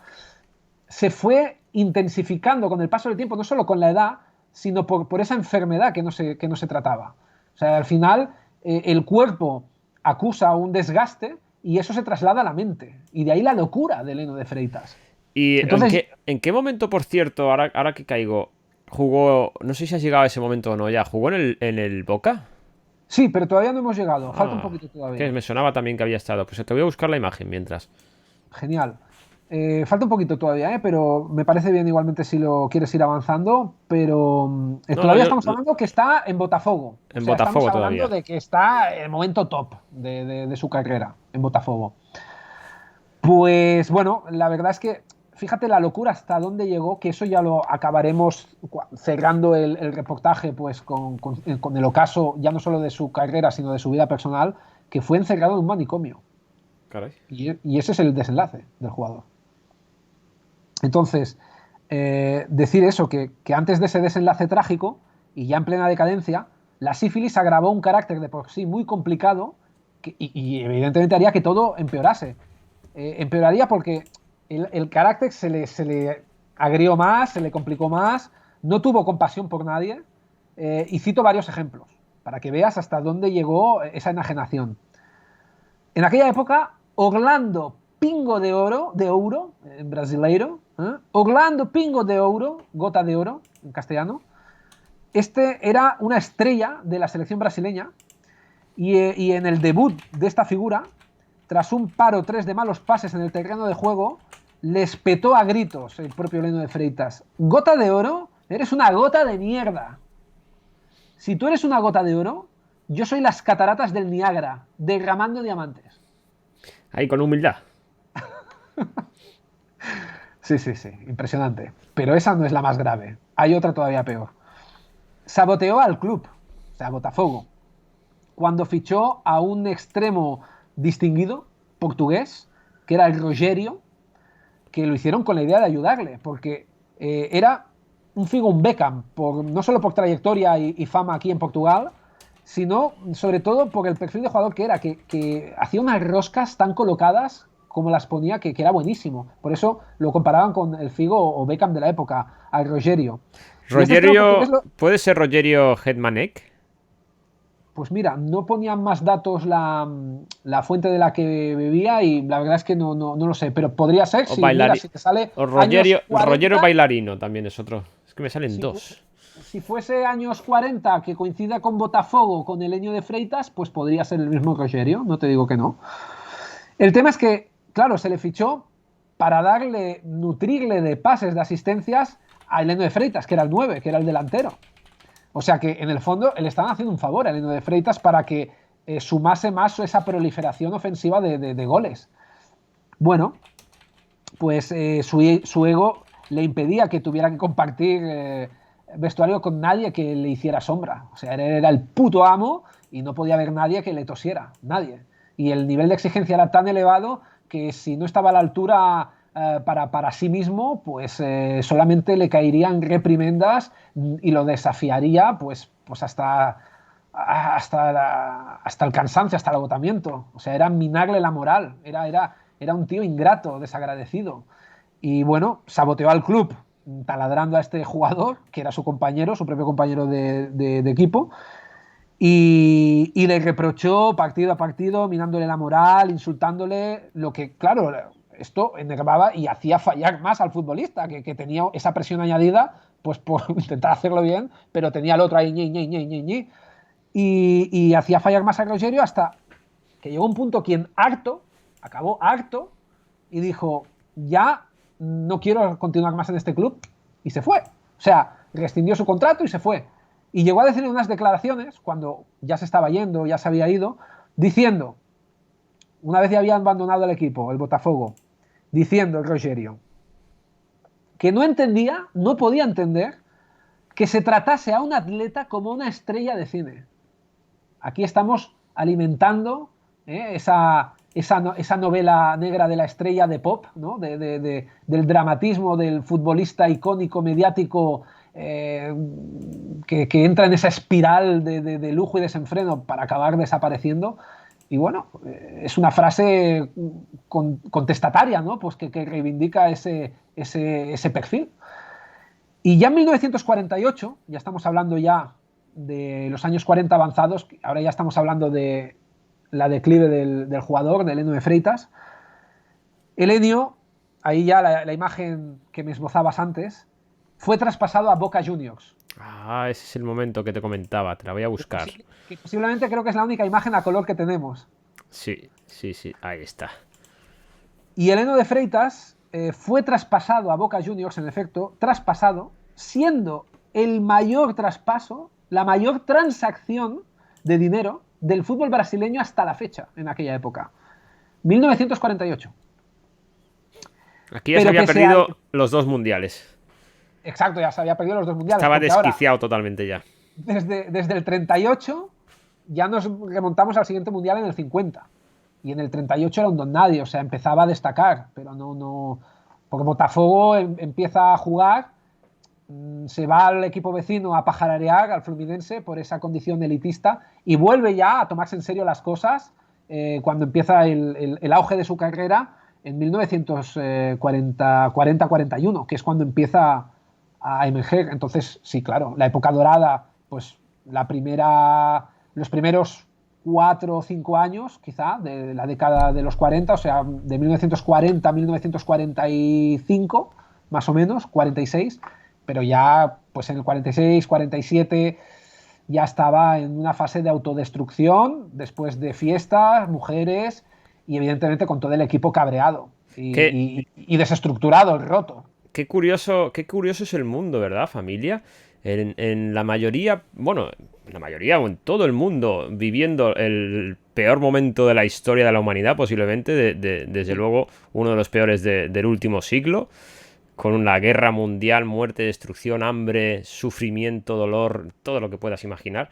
se fue intensificando con el paso del tiempo, no solo con la edad, sino por esa enfermedad que no se trataba. O sea, al final el cuerpo acusa un desgaste y eso se traslada a la mente. Y de ahí la locura de Eleno de Freitas. ¿Y Entonces, en qué momento, por cierto, ahora que caigo, jugó? No sé si has llegado a ese momento o no ya. ¿Jugó en el Boca? sí, pero todavía no hemos llegado. Falta un Ah, poquito que todavía. me sonaba también que había estado. Pues te voy a buscar la imagen mientras. Genial. Falta un poquito todavía, pero me parece bien igualmente si lo quieres ir avanzando, pero No, no, todavía estamos hablando que está en Botafogo. O en sea, estamos Botafogo hablando todavía. de que está en el momento top de su carrera en Botafogo. Pues bueno, la verdad es que fíjate la locura hasta dónde llegó, que eso ya lo acabaremos cerrando el reportaje pues con el ocaso ya no solo de su carrera, sino de su vida personal, que fue encerrado en un manicomio. Caray. Y ese es el desenlace del jugador. Entonces, decir eso, que antes de ese desenlace trágico, y ya en plena decadencia, la sífilis agravó un carácter de por sí muy complicado y evidentemente haría que todo empeorase. Empeoraría porque el carácter se le agrió más, se le complicó más, no tuvo compasión por nadie, y cito varios ejemplos, para que veas hasta dónde llegó esa enajenación. En aquella época, Orlando Pingo de Ouro, en brasileiro, Orlando Pingo de Ouro, gota de oro, en castellano, este era una estrella de la selección brasileña y en el debut de esta figura, tras un paro 3 de malos pases en el terreno de juego, les petó a gritos el propio Leno de Freitas. Gota de oro, eres una gota de mierda. Si tú eres una gota de oro, yo soy las cataratas del Niágara, derramando diamantes. Ahí con humildad. Sí, sí, sí, impresionante. Pero esa no es la más grave. Hay otra todavía peor. Saboteó al club, o sea, a Botafogo, cuando fichó a un extremo distinguido portugués, que era el Rogerio, que lo hicieron con la idea de ayudarle, porque era un Figo, un Beckham, no solo por trayectoria y fama aquí en Portugal, sino sobre todo por el perfil de jugador que era, que hacía unas roscas tan colocadas como las ponía, que era buenísimo. Por eso lo comparaban con el Figo o Beckham de la época, al Rogerio. Y este extremo portugués, Rogerio. ¿Puede ser Rogerio Hetmanek? pues mira, no ponían más datos la fuente de la que bebía y la verdad es que no lo sé, pero podría ser O si, mira, bailari... si te sale O años Rogerio 40. bailarino también es otro. Es que me salen Si, dos. si fuese años 40 que coincida con Botafogo, con el Eño de Freitas, pues podría ser el mismo Rogerio, no te digo que no. El tema es que, claro, se le fichó para darle, nutrirle de pases, de asistencias a Eleno de Freitas, que era el 9, que era el delantero. O sea que en el fondo le estaban haciendo un favor a Eleno de Freitas para que sumase más esa proliferación ofensiva de goles. Bueno, pues su ego le impedía que tuviera que compartir vestuario con nadie que le hiciera sombra. O sea, era el puto amo y no podía haber nadie que le tosiera, nadie. Y el nivel de exigencia era tan elevado que si no estaba a la altura para sí mismo, pues solamente le caerían reprimendas y lo desafiaría pues hasta el cansancio, hasta el agotamiento. O sea, era minarle la moral, era un tío ingrato, desagradecido. Y bueno, saboteó al club taladrando a este jugador, que era su compañero, su propio compañero de equipo, y le reprochó partido a partido, minándole la moral, insultándole, lo que, claro, esto enervaba y hacía fallar más al futbolista, que tenía esa presión añadida, pues por intentar hacerlo bien, pero tenía al otro ahí, y hacía fallar más a Rogerio hasta que llegó un punto quien harto, acabó harto, y dijo, ya no quiero continuar más en este club, y se fue. O sea, rescindió su contrato y se fue. Y llegó a decir en unas declaraciones, cuando ya se estaba yendo, ya se había ido, diciendo, una vez ya había abandonado el equipo, el Botafogo, diciendo el Rogerio, que no entendía, no podía entender que se tratase a un atleta como una estrella de cine. Aquí estamos alimentando esa novela negra de la estrella de pop, ¿no? Del dramatismo del futbolista icónico, mediático, que entra en esa espiral de lujo y desenfreno para acabar desapareciendo. Y bueno, es una frase contestataria, ¿no? Pues que reivindica ese perfil. Y ya en 1948, ya estamos hablando ya de los años 40 avanzados, ahora ya estamos hablando de la declive del jugador, de Helenio de Freitas. Helenio, ahí ya la imagen que me esbozabas antes, fue traspasado a Boca Juniors. Ah, ese es el momento que te comentaba, te la voy a buscar. Que posiblemente creo que es la única imagen a color que tenemos. Sí, ahí está. Y Helenio de Freitas fue traspasado a Boca Juniors, en efecto, traspasado, siendo el mayor traspaso, la mayor transacción de dinero del fútbol brasileño hasta la fecha, en aquella época. 1948. Aquí ya se había perdido los 2 mundiales. Exacto, ya se había perdido los 2 mundiales. Estaba desquiciado totalmente ya. Desde el 38 ya nos remontamos al siguiente mundial en el 50. Y en el 38 era un don nadie, o sea, empezaba a destacar, pero no... Porque Botafogo empieza a jugar, se va al equipo vecino a pajararear, al Fluminense, por esa condición elitista, y vuelve ya a tomarse en serio las cosas cuando empieza el auge de su carrera en 1940-41, que es cuando empieza a emerger. Entonces, sí, claro, la época dorada, pues los primeros 4 o 5 años, quizá, de la década de los 40, o sea, de 1940 a 1945, más o menos, 46, pero ya, pues en el 46, 47, ya estaba en una fase de autodestrucción, después de fiestas, mujeres, y evidentemente con todo el equipo cabreado y desestructurado, roto. Qué curioso es el mundo, ¿verdad, familia? En la mayoría, bueno, en la mayoría o en todo el mundo, viviendo el peor momento de la historia de la humanidad, posiblemente, desde luego uno de los peores del último siglo, con una guerra mundial, muerte, destrucción, hambre, sufrimiento, dolor, todo lo que puedas imaginar.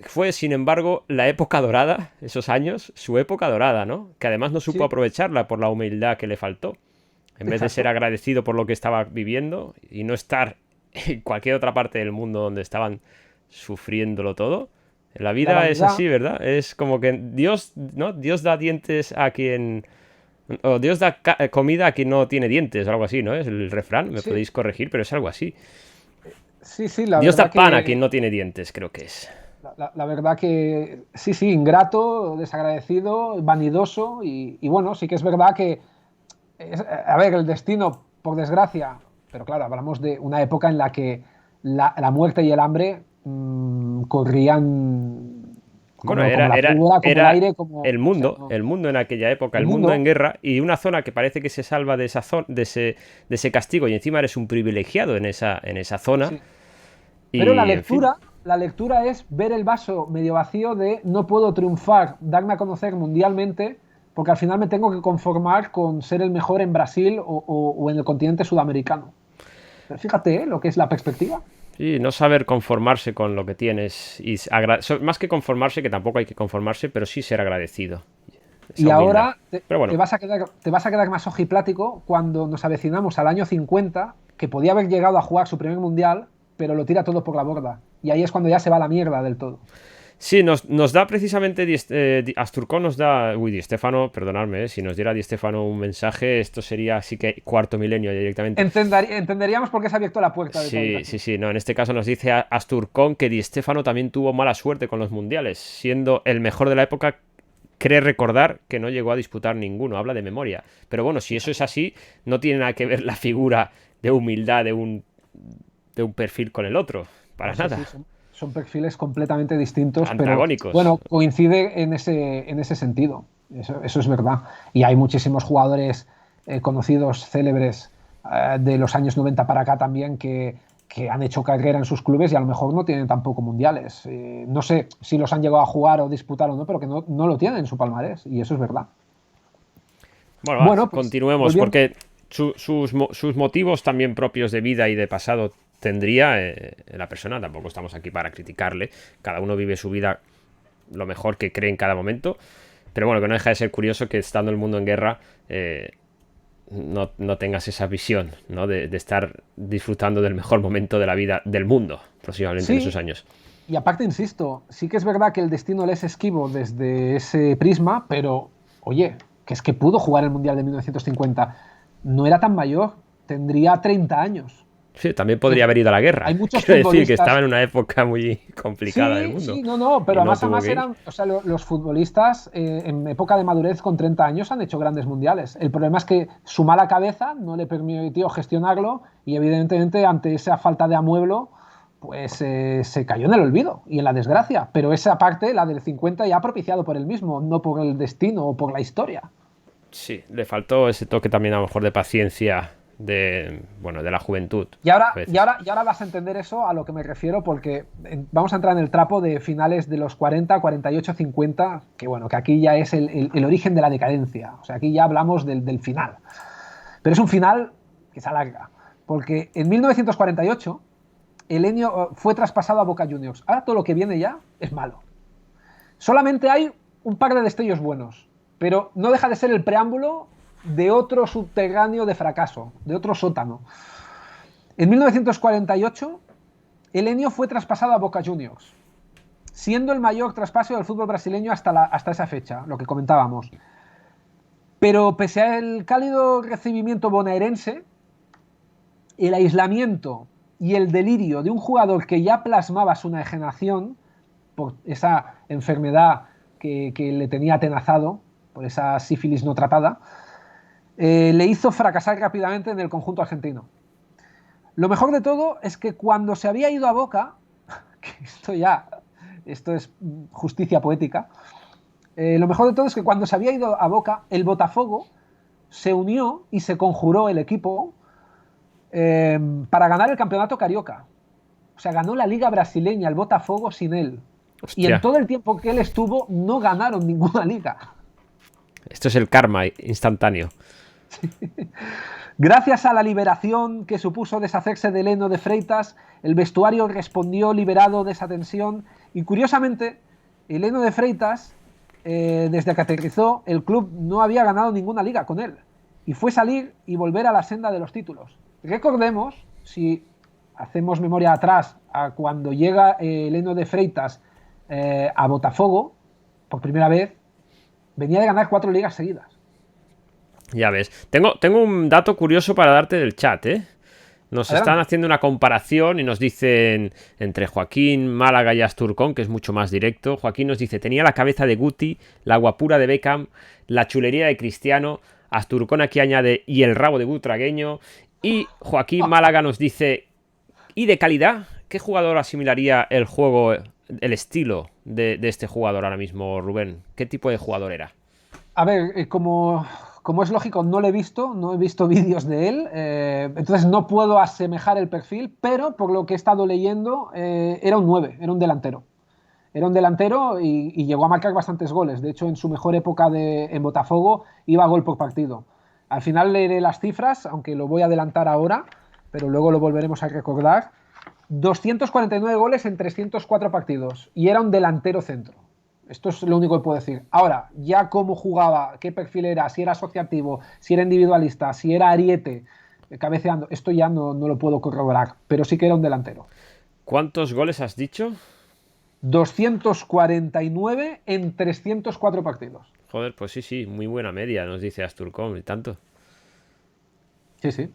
Fue, sin embargo, la época dorada, esos años, su época dorada, ¿no? Que además no supo aprovecharla por la humildad que le faltó. En vez de ser agradecido por lo que estaba viviendo y no estar en cualquier otra parte del mundo donde estaban sufriéndolo todo. La vida es así, ¿verdad? Es como que Dios, ¿no? Dios da dientes a quien... O Dios da comida a quien no tiene dientes, o algo así, ¿no? Es el refrán, me podéis corregir, pero es algo así. Sí, Dios da pan a quien no tiene dientes, creo que es. La verdad que sí, ingrato, desagradecido, vanidoso y bueno, sí que es verdad que a ver, el destino, por desgracia, pero claro, hablamos de una época en la que la muerte y el hambre corrían como, bueno, era el aire, como el mundo, o sea, el mundo en aquella época, el mundo en guerra, y una zona que parece que se salva de ese castigo, y encima eres un privilegiado en esa zona. Sí. Pero y, la lectura es ver el vaso medio vacío de no puedo triunfar, darme a conocer mundialmente, porque al final me tengo que conformar con ser el mejor en Brasil o en el continente sudamericano. Pero fíjate lo que es la perspectiva. Sí, no saber conformarse con lo que tienes. Y más que conformarse, que tampoco hay que conformarse, pero sí ser agradecido. Y ahora te vas a quedar más ojiplático cuando nos avecinamos al año 50, que podía haber llegado a jugar su primer mundial, pero lo tira todo por la borda. Y ahí es cuando ya se va la mierda del todo. Sí, nos da precisamente Asturcón nos da... Di Stéfano, perdonadme, si nos diera Di Stéfano un mensaje, esto sería así que cuarto milenio directamente. Entenderíamos por qué se ha abierto la puerta. Sí, no, en este caso nos dice Asturcón que Di Stéfano también tuvo mala suerte con los mundiales, siendo el mejor de la época, cree recordar que no llegó a disputar ninguno, habla de memoria. Pero bueno, si eso es así, no tiene nada que ver la figura de humildad de un perfil con el otro, para nada. Sí, son perfiles completamente distintos, antagónicos. Pero bueno, coincide en ese sentido. Eso es verdad. Y hay muchísimos jugadores conocidos, célebres, de los años 90 para acá también, que han hecho carrera en sus clubes y a lo mejor no tienen tampoco mundiales. No sé si los han llegado a jugar o disputar o no, pero que no lo tienen en su palmarés. Y eso es verdad. Bueno, pues, continuemos, porque sus motivos también propios de vida y de pasado tendría la persona. Tampoco estamos aquí para criticarle. Cada uno vive su vida lo mejor que cree en cada momento. Pero bueno, que no deja de ser curioso que estando el mundo en guerra no tengas esa visión, ¿no? De estar disfrutando del mejor momento de la vida del mundo, posiblemente en esos Sí, años. y aparte, insisto, sí que es verdad que el destino le es esquivo desde ese prisma, pero oye, que es que pudo jugar el Mundial de 1950. No era tan mayor, tendría 30 años. Sí, también Que podría haber ido a la guerra. hay muchos Quiero decir que estaba futbolistas. en una época muy complicada del Sí, mundo sí, no, no, pero y no además, tuvo además que ir. eran, o sea, los futbolistas en época de madurez con 30 años han hecho grandes mundiales. El problema es que su mala cabeza no le permitió gestionarlo y evidentemente ante esa falta de amueblo, pues se cayó en el olvido y en la desgracia. Pero esa parte, la del 50, ya propiciado por él mismo, no por el destino o por la historia. Sí, le faltó ese toque también a lo mejor de paciencia bueno, de la juventud Y a ahora, y, veces. ahora, y ahora vas a entender eso a lo que me refiero, porque vamos a entrar en el trapo de finales de los 40, 48, 50, que bueno, que aquí ya es el origen de la decadencia. O sea, aquí ya hablamos del final. Pero es un final que se alarga, porque en 1948 Helenio fue traspasado a Boca Juniors. Ahora todo lo que viene ya es malo. Solamente hay un par de destellos buenos, pero no deja de ser el preámbulo de otro subterráneo de fracaso, de otro sótano. En 1948, Helenio fue traspasado a Boca Juniors, siendo el mayor traspaso del fútbol brasileño hasta esa fecha, lo que comentábamos. Pero pese al cálido recibimiento bonaerense, el aislamiento y el delirio de un jugador que ya plasmaba su enajenación por esa enfermedad que le tenía atenazado, por esa sífilis no tratada, le hizo fracasar rápidamente en el conjunto argentino. Lo mejor de todo es que cuando se había ido a Boca, que esto es justicia poética, lo mejor de todo es que cuando se había ido a Boca, el Botafogo se unió y se conjuró el equipo para ganar el campeonato carioca. O sea, ganó la liga brasileña el Botafogo sin él. Y en Hostia, todo el tiempo que él estuvo, no ganaron ninguna liga. esto es el karma instantáneo. Gracias a la liberación que supuso deshacerse de Leno de Freitas, el vestuario respondió liberado de esa tensión y curiosamente, el Leno de Freitas, desde que aterrizó, el club no había ganado ninguna liga con él y fue salir y volver a la senda de los títulos. Recordemos, si hacemos memoria atrás, a cuando llega Leno de Freitas a Botafogo, por primera vez, venía de ganar 4 ligas seguidas. Ya ves. Tengo un dato curioso para darte del chat, ¿eh? Nos están Adelante. haciendo una comparación y nos dicen entre Joaquín, Málaga y Asturcón, que es mucho más directo. Joaquín nos dice, tenía la cabeza de Guti, la guapura de Beckham, la chulería de Cristiano. Asturcón aquí añade, y el rabo de Butragueño. Y Joaquín Málaga nos dice, ¿y de calidad? ¿Qué jugador asimilaría el juego, el estilo de este jugador ahora mismo, Rubén? ¿Qué tipo de jugador era? A ver, como es lógico, no lo he visto, no he visto vídeos de él, entonces no puedo asemejar el perfil, pero por lo que he estado leyendo, era un 9, era un delantero. Era un delantero y llegó a marcar bastantes goles. De hecho, en su mejor época en Botafogo iba a gol por partido. Al final leeré las cifras, aunque lo voy a adelantar ahora, pero luego lo volveremos a recordar. 249 goles en 304 partidos y era un delantero centro. Esto es lo único que puedo decir. Ahora, ya cómo jugaba, qué perfil era, si era asociativo, si era individualista, si era ariete, cabeceando, esto ya no lo puedo corroborar, pero sí que era un delantero. ¿Cuántos goles has dicho? 249 en 304 partidos. Joder, pues sí, sí, muy buena media, nos dice Asturcom y tanto. Sí, sí.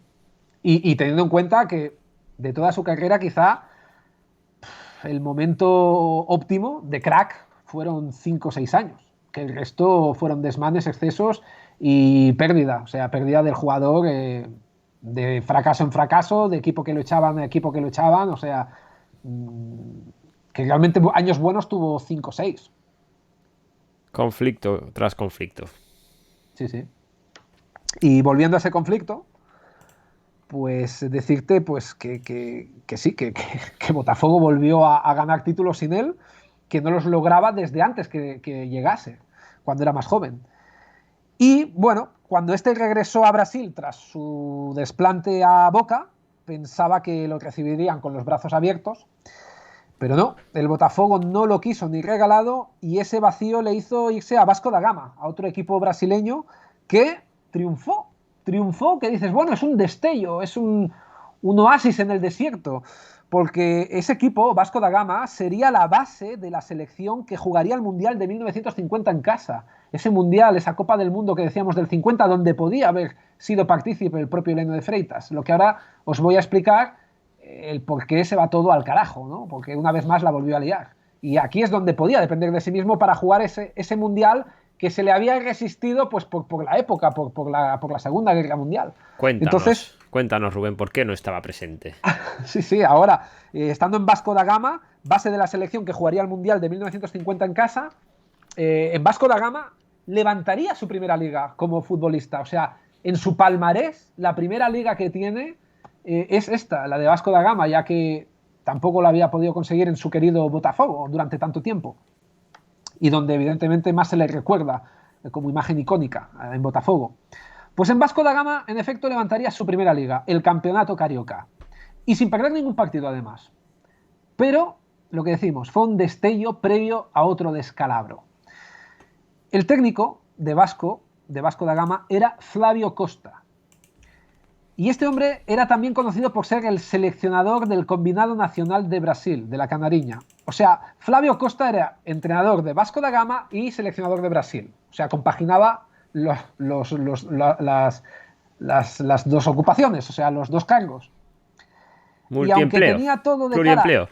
Y teniendo en cuenta que de toda su carrera, quizá el momento óptimo de crack fueron 5 o 6 años, que el resto fueron desmanes, excesos y pérdida, o sea, pérdida del jugador de fracaso en fracaso, de equipo que lo echaban a equipo que lo echaban, o sea, que realmente años buenos tuvo 5 o 6. Conflicto tras conflicto. Sí, sí. Y volviendo a ese conflicto, pues decirte pues que sí, que Botafogo volvió a ganar títulos sin él, que no los lograba desde antes que llegase, cuando era más joven. Y bueno, cuando este regresó a Brasil tras su desplante a Boca, pensaba que lo recibirían con los brazos abiertos, pero no, el Botafogo no lo quiso ni regalado y ese vacío le hizo irse a Vasco da Gama, a otro equipo brasileño que triunfó, que dices, bueno, es un destello, es un oasis en el desierto, porque ese equipo, Vasco da Gama, sería la base de la selección que jugaría el Mundial de 1950 en casa. Ese Mundial, esa Copa del Mundo que decíamos del 50, donde podía haber sido partícipe el propio Heleno de Freitas. Lo que ahora os voy a explicar el por qué se va todo al carajo, ¿no? Porque una vez más la volvió a liar. Y aquí es donde podía depender de sí mismo para jugar ese Mundial que se le había resistido pues por la época, por la Segunda Guerra Mundial. Cuéntanos, Rubén, ¿por qué no estaba presente? Sí, ahora, estando en Vasco da Gama, base de la selección que jugaría el Mundial de 1950 en casa, en Vasco da Gama levantaría su primera liga como futbolista. O sea, en su palmarés, la primera liga que tiene es esta, la de Vasco da Gama, ya que tampoco la había podido conseguir en su querido Botafogo durante tanto tiempo. Y donde evidentemente más se le recuerda como imagen icónica en Botafogo. Pues en Vasco da Gama, en efecto, levantaría su primera liga, el Campeonato Carioca. Y sin perder ningún partido, además. Pero, lo que decimos, fue un destello previo a otro descalabro. El técnico de Vasco da Gama, era Flavio Costa. Y este hombre era también conocido por ser el seleccionador del Combinado Nacional de Brasil, de la Canariña. O sea, Flavio Costa era entrenador de Vasco da Gama y seleccionador de Brasil. O sea, compaginaba las dos ocupaciones, o sea, los dos cargos. Multiempleo. Y aunque tenía todo de pluriempleo.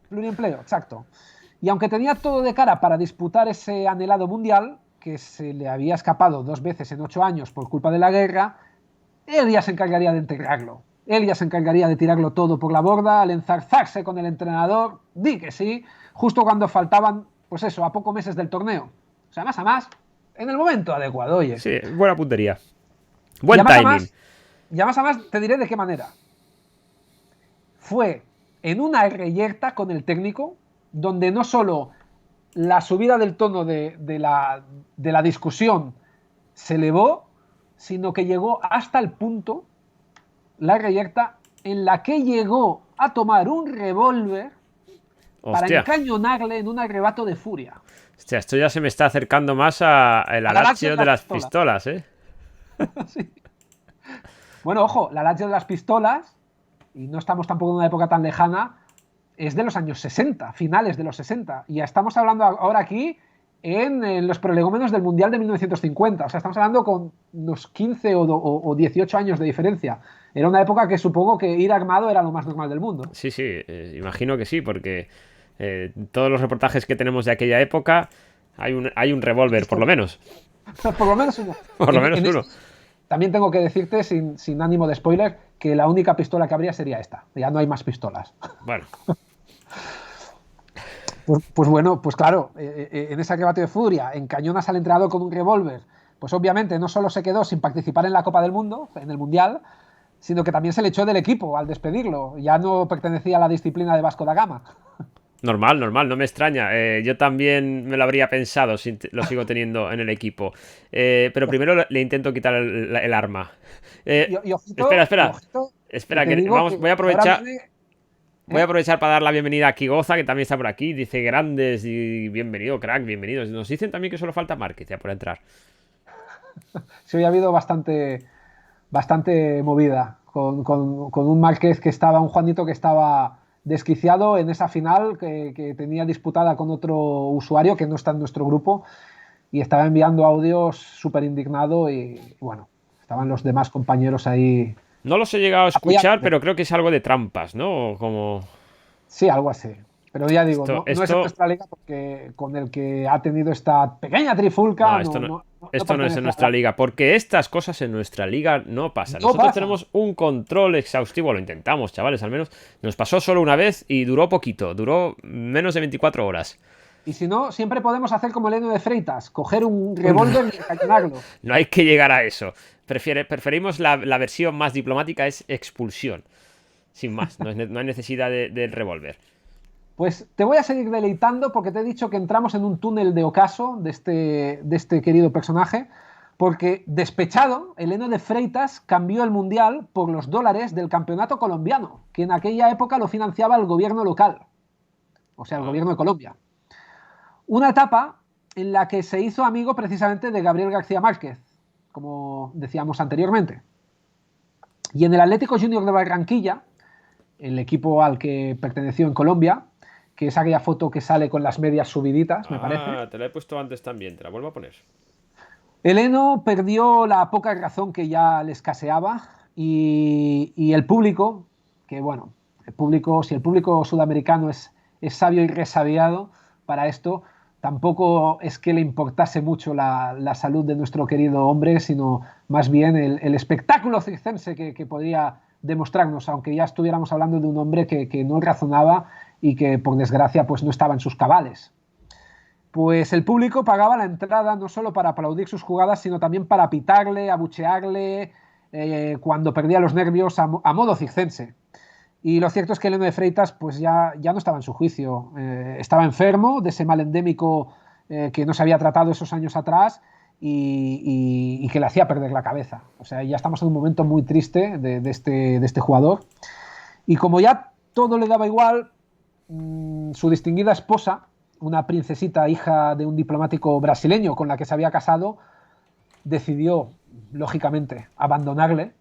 Pluriempleo, exacto. Y aunque tenía todo de cara para disputar ese anhelado mundial, que se le había escapado 2 veces en 8 años por culpa de la guerra, él ya se encargaría de integrarlo. Él ya se encargaría de tirarlo todo por la borda, al enzarzarse con el entrenador, di que sí, justo cuando faltaban, pues eso, a pocos meses del torneo. O sea, más a más, en el momento adecuado, oye. Sí, buena puntería. Buen timing. Y más a más, te diré de qué manera. Fue en una reyerta con el técnico, donde no solo la subida del tono de la discusión se elevó, sino que llegó hasta el punto, la reyerta, en la que llegó a tomar un revólver para encañonarle en un arrebato de furia. Hostia, esto ya se me está acercando más al Lazio de las pistolas, ¿eh? Sí. Bueno, ojo, la Lazio de las pistolas, y no estamos tampoco en una época tan lejana, es de los años 60, finales de los 60. Y ya estamos hablando ahora aquí en los prolegómenos del Mundial de 1950. O sea, estamos hablando con unos 15 o 18 años de diferencia. Era una época que supongo que ir armado era lo más normal del mundo. Sí, imagino que sí, porque todos los reportajes que tenemos de aquella época hay un revólver, por lo menos. Por lo menos uno. Por lo menos uno. También tengo que decirte, sin ánimo de spoiler, que la única pistola que habría sería esta. Ya no hay más pistolas. Bueno. Pues bueno, pues claro, en ese arrebato de furia, encañonas al entrenador con un revólver, pues obviamente no solo se quedó sin participar en la Copa del Mundo, en el Mundial, sino que también se le echó del equipo al despedirlo. Ya no pertenecía a la disciplina de Vasco da Gama. Normal, no me extraña. Yo también me lo habría pensado si lo sigo teniendo en el equipo. Pero primero le intento quitar el arma. Espera. Espera, voy a aprovechar. Voy a aprovechar para dar la bienvenida a Kigoza, que también está por aquí. Dice grandes y bienvenido, crack, bienvenidos. Nos dicen también que solo falta Márquez ya por entrar. Sí, hoy ha habido bastante movida con un Márquez que estaba, un Juanito que estaba desquiciado en esa final que tenía disputada con otro usuario que no está en nuestro grupo y estaba enviando audios súper indignado y bueno, estaban los demás compañeros ahí. No los he llegado a escuchar, pero creo que es algo de trampas, ¿no? Como... Sí, algo así. Pero ya digo, no es en nuestra liga porque con el que ha tenido esta pequeña trifulca... Esto no es en nuestra liga, porque estas cosas en nuestra liga no pasan. Nosotros tenemos un control exhaustivo, lo intentamos, chavales, al menos. Nos pasó solo una vez y duró poquito, duró menos de 24 horas. Y si no, siempre podemos hacer como Heleno de Freitas, coger un revólver y encañonarlo. No hay que llegar a eso. Preferimos la versión más diplomática, es expulsión. Sin más, no hay necesidad del revólver. Pues te voy a seguir deleitando porque te he dicho que entramos en un túnel de ocaso de este querido personaje, porque despechado, Heleno de Freitas cambió el Mundial por los dólares del campeonato colombiano, que en aquella época lo financiaba el gobierno local, o sea, el gobierno de Colombia. Una etapa en la que se hizo amigo precisamente de Gabriel García Márquez, como decíamos anteriormente. Y en el Atlético Junior de Barranquilla, el equipo al que perteneció en Colombia, que es aquella foto que sale con las medias subiditas, me parece. Te la he puesto antes también, te la vuelvo a poner. Heleno perdió la poca razón que ya le escaseaba y el público, que bueno, si el público sudamericano es sabio y resabiado para esto, tampoco es que le importase mucho la salud de nuestro querido hombre, sino más bien el espectáculo circense que podía demostrarnos, aunque ya estuviéramos hablando de un hombre que no razonaba y que por desgracia pues no estaba en sus cabales. Pues el público pagaba la entrada no solo para aplaudir sus jugadas, sino también para pitarle, abuchearle, cuando perdía los nervios a modo circense. Y lo cierto es que Heleno de Freitas pues ya no estaba en su juicio. Estaba enfermo de ese mal endémico que no se había tratado esos años atrás y que le hacía perder la cabeza. O sea, ya estamos en un momento muy triste de este jugador. Y como ya todo le daba igual, su distinguida esposa, una princesita hija de un diplomático brasileño con la que se había casado, decidió, lógicamente, abandonarle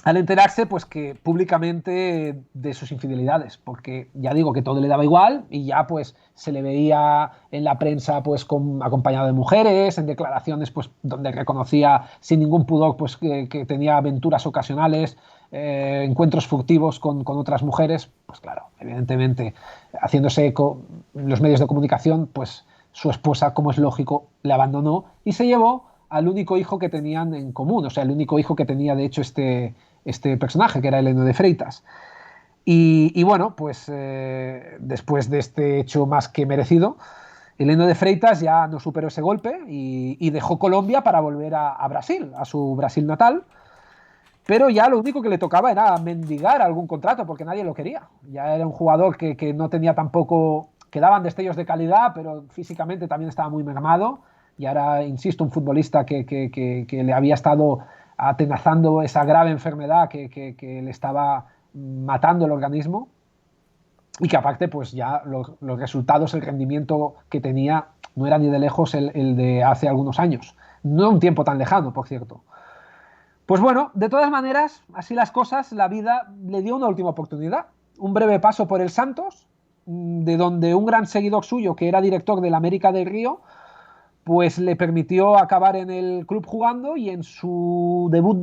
al enterarse pues que públicamente de sus infidelidades, porque ya digo que todo le daba igual y ya pues se le veía en la prensa pues acompañado de mujeres, en declaraciones pues donde reconocía sin ningún pudor pues que tenía aventuras ocasionales, encuentros furtivos con otras mujeres. Pues claro, evidentemente haciéndose eco los medios de comunicación, pues su esposa, como es lógico, le abandonó y se llevó al único hijo que tenían en común, o sea, el único hijo que tenía de hecho este personaje, que era Heleno de Freitas. Y bueno, pues después de este hecho más que merecido, Heleno de Freitas ya no superó ese golpe y dejó Colombia para volver a Brasil, a su Brasil natal, pero ya lo único que le tocaba era mendigar algún contrato, porque nadie lo quería. Ya era un jugador que no tenía tampoco, que daban destellos de calidad, pero físicamente también estaba muy mermado, y ahora, insisto, un futbolista que le había estado atenazando esa grave enfermedad que le estaba matando el organismo, y que aparte pues ya los resultados, el rendimiento que tenía no era ni de lejos el de hace algunos años, no un tiempo tan lejano, por cierto. Pues bueno, de todas maneras, así las cosas, la vida le dio una última oportunidad, un breve paso por el Santos, de donde un gran seguidor suyo, que era director del América del Río, pues le permitió acabar en el club jugando, y en su debut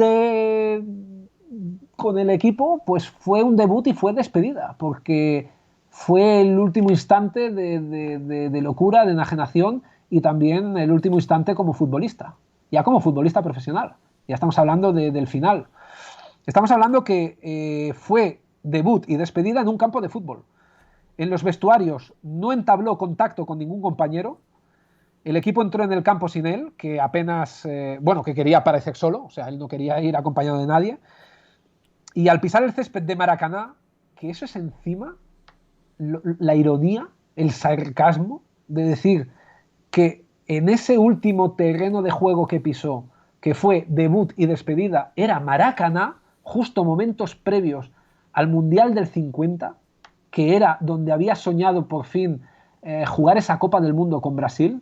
con el equipo, pues fue un debut y fue despedida, porque fue el último instante de locura, de enajenación, y también el último instante como futbolista, ya como futbolista profesional. Ya estamos hablando del final. Estamos hablando que fue debut y despedida en un campo de fútbol. En los vestuarios no entabló contacto con ningún compañero. El equipo entró en el campo sin él, que apenas, que quería aparecer solo, o sea, él no quería ir acompañado de nadie. Y al pisar el césped de Maracaná, que eso es encima la ironía, el sarcasmo de decir que en ese último terreno de juego que pisó, que fue debut y despedida, era Maracaná, justo momentos previos al Mundial del 50, que era donde había soñado por fin jugar esa Copa del Mundo con Brasil.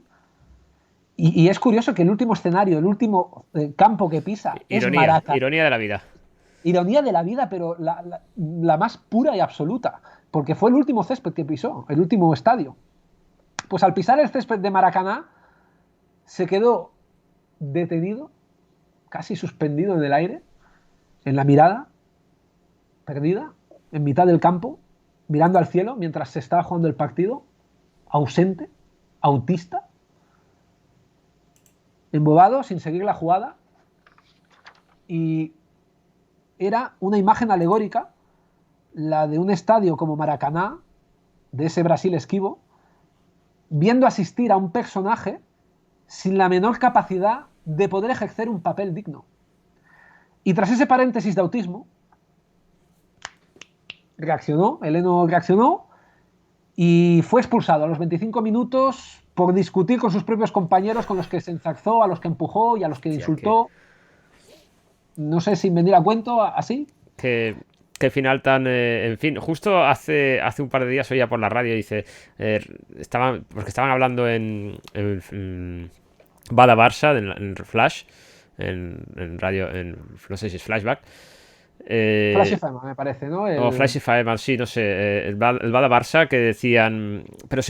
Y es curioso que el último escenario, el último campo que pisa es Maracaná. Ironía de la vida. Ironía de la vida, pero la más pura y absoluta, porque fue el último césped que pisó, el último estadio. Pues al pisar el césped de Maracaná, se quedó detenido, casi suspendido en el aire, en la mirada, perdida, en mitad del campo, mirando al cielo mientras se estaba jugando el partido, ausente, autista, embobado, sin seguir la jugada, y era una imagen alegórica, la de un estadio como Maracaná, de ese Brasil esquivo, viendo asistir a un personaje sin la menor capacidad de poder ejercer un papel digno. Y tras ese paréntesis de autismo, Heleno reaccionó y fue expulsado a los 25 minutos por discutir con sus propios compañeros, con los que se enzarzó, a los que empujó y a los que insultó. No sé, sin venir a cuento, así. Qué final tan... en fin, justo hace un par de días oía por la radio, dice... porque estaban hablando en Bada Barça, en Flash, en radio, no sé si es Flashback. Flash FM, me parece, ¿no? O Flash FM, sí, no sé. El Bada Barça que decían... Pero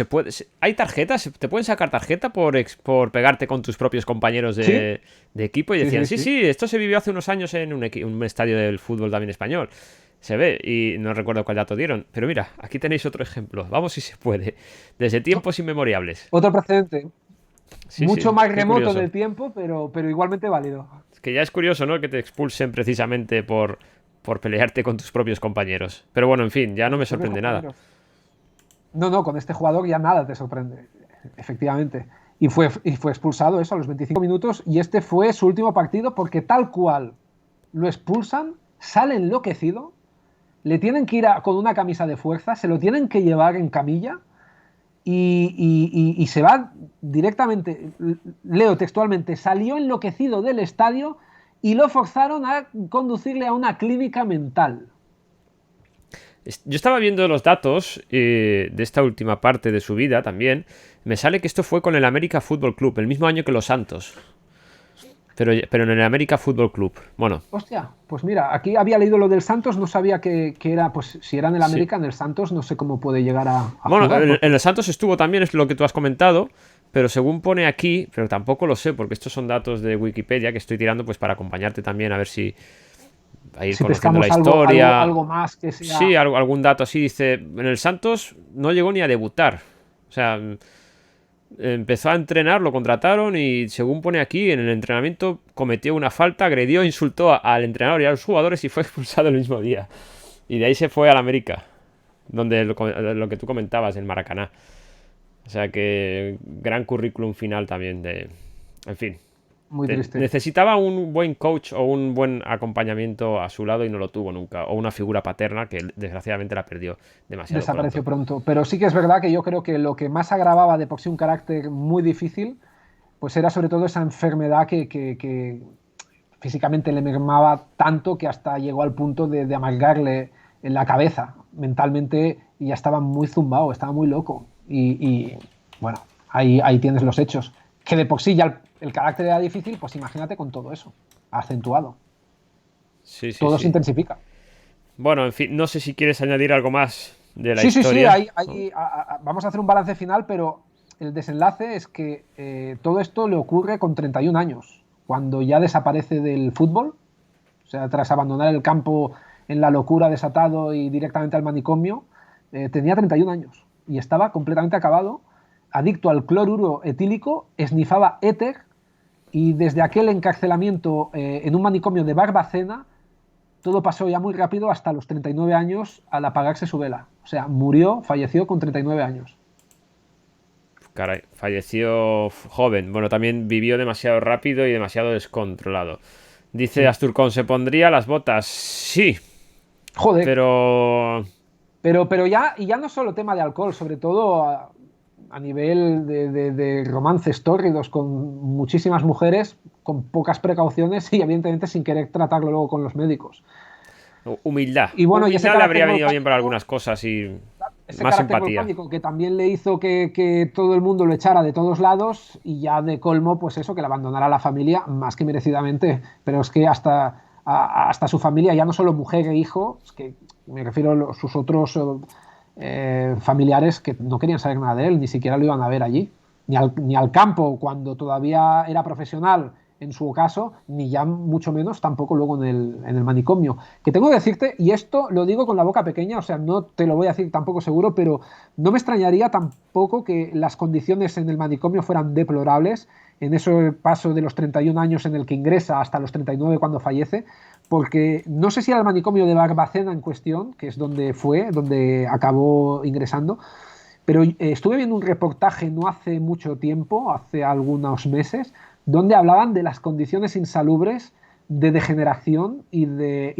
¿hay tarjetas? ¿Te pueden sacar tarjeta por pegarte con tus propios compañeros de equipo? Y decían, sí, esto se vivió hace unos años en un estadio del fútbol también español. Se ve, y no recuerdo cuál dato dieron. Pero mira, aquí tenéis otro ejemplo. Vamos si se puede. Desde tiempos inmemoriales. Otro precedente. Mucho más remoto curioso. en el tiempo, pero igualmente válido. Es que ya es curioso, ¿no? Que te expulsen precisamente por pelearte con tus propios compañeros. Pero bueno, en fin, ya no me sorprende nada. No, con este jugador ya nada te sorprende, efectivamente. Y fue expulsado eso a los 25 minutos, y este fue su último partido porque tal cual lo expulsan, sale enloquecido, le tienen que ir con una camisa de fuerza, se lo tienen que llevar en camilla y se va directamente, leo textualmente, salió enloquecido del estadio y lo forzaron a conducirle a una clínica mental. Yo estaba viendo los datos de esta última parte de su vida también. Me sale que esto fue con el América Fútbol Club, el mismo año que los Santos. Pero en el América Fútbol Club. Bueno. Hostia, pues mira, aquí había leído lo del Santos, no sabía que era, pues si era en el América, en el Santos, no sé cómo puede llegar a bueno, jugar. En el Santos estuvo también, es lo que tú has comentado. Pero según pone aquí, pero tampoco lo sé, porque estos son datos de Wikipedia que estoy tirando pues para acompañarte también, a ver si a ir conociendo la historia. Algo más que sea... Sí, algún dato así. Dice, en el Santos no llegó ni a debutar. O sea, empezó a entrenar, lo contrataron y según pone aquí, en el entrenamiento cometió una falta, agredió, insultó al entrenador y a los jugadores y fue expulsado el mismo día. Y de ahí se fue al América, donde lo que tú comentabas, el Maracaná. O sea que gran currículum final también en fin. Muy triste. Necesitaba un buen coach o un buen acompañamiento a su lado y no lo tuvo nunca. O una figura paterna que desgraciadamente la perdió demasiado Desapareció pronto. Pero sí que es verdad que yo creo que lo que más agravaba de por sí un carácter muy difícil, pues era sobre todo esa enfermedad que físicamente le mermaba tanto que hasta llegó al punto de amargarle en la cabeza. Mentalmente ya estaba muy zumbado, estaba muy loco. Y bueno, ahí tienes los hechos. Que de por sí ya el carácter era difícil, pues imagínate con todo eso, acentuado. Sí, todo se intensifica. Bueno, en fin, no sé si quieres añadir algo más de la historia. Sí, vamos a hacer un balance final, pero el desenlace es que todo esto le ocurre con 31 años, cuando ya desaparece del fútbol, o sea, tras abandonar el campo en la locura, desatado y directamente al manicomio, tenía 31 años y estaba completamente acabado, adicto al cloruro etílico, esnifaba éter y desde aquel encarcelamiento en un manicomio de Barbacena, todo pasó ya muy rápido hasta los 39 años al apagarse su vela. O sea, falleció con 39 años. Caray, falleció joven. Bueno, también vivió demasiado rápido y demasiado descontrolado. Dice Asturcón, ¿se pondría las botas? Sí. Joder. Pero ya no solo tema de alcohol, sobre todo a nivel de romances tórridos con muchísimas mujeres, con pocas precauciones y evidentemente sin querer tratarlo luego con los médicos. Humildad. Y bueno, humildad le habría venido bien para algunas cosas y ese más carácter empatía. volcánico que también le hizo que todo el mundo lo echara de todos lados y ya de colmo, pues eso, que le abandonara a la familia más que merecidamente. Pero es que hasta su familia, ya no solo mujer e hijo, es que me refiero a sus otros familiares que no querían saber nada de él, ni siquiera lo iban a ver allí, ni al campo cuando todavía era profesional en su caso, ni ya mucho menos tampoco luego en el manicomio. Que tengo que decirte, y esto lo digo con la boca pequeña, o sea, no te lo voy a decir tampoco seguro, pero no me extrañaría tampoco que las condiciones en el manicomio fueran deplorables en ese paso de los 31 años en el que ingresa hasta los 39 cuando fallece, porque no sé si era el manicomio de Barbacena en cuestión, que es donde acabó ingresando, pero estuve viendo un reportaje no hace mucho tiempo, hace algunos meses, donde hablaban de las condiciones insalubres de degeneración y de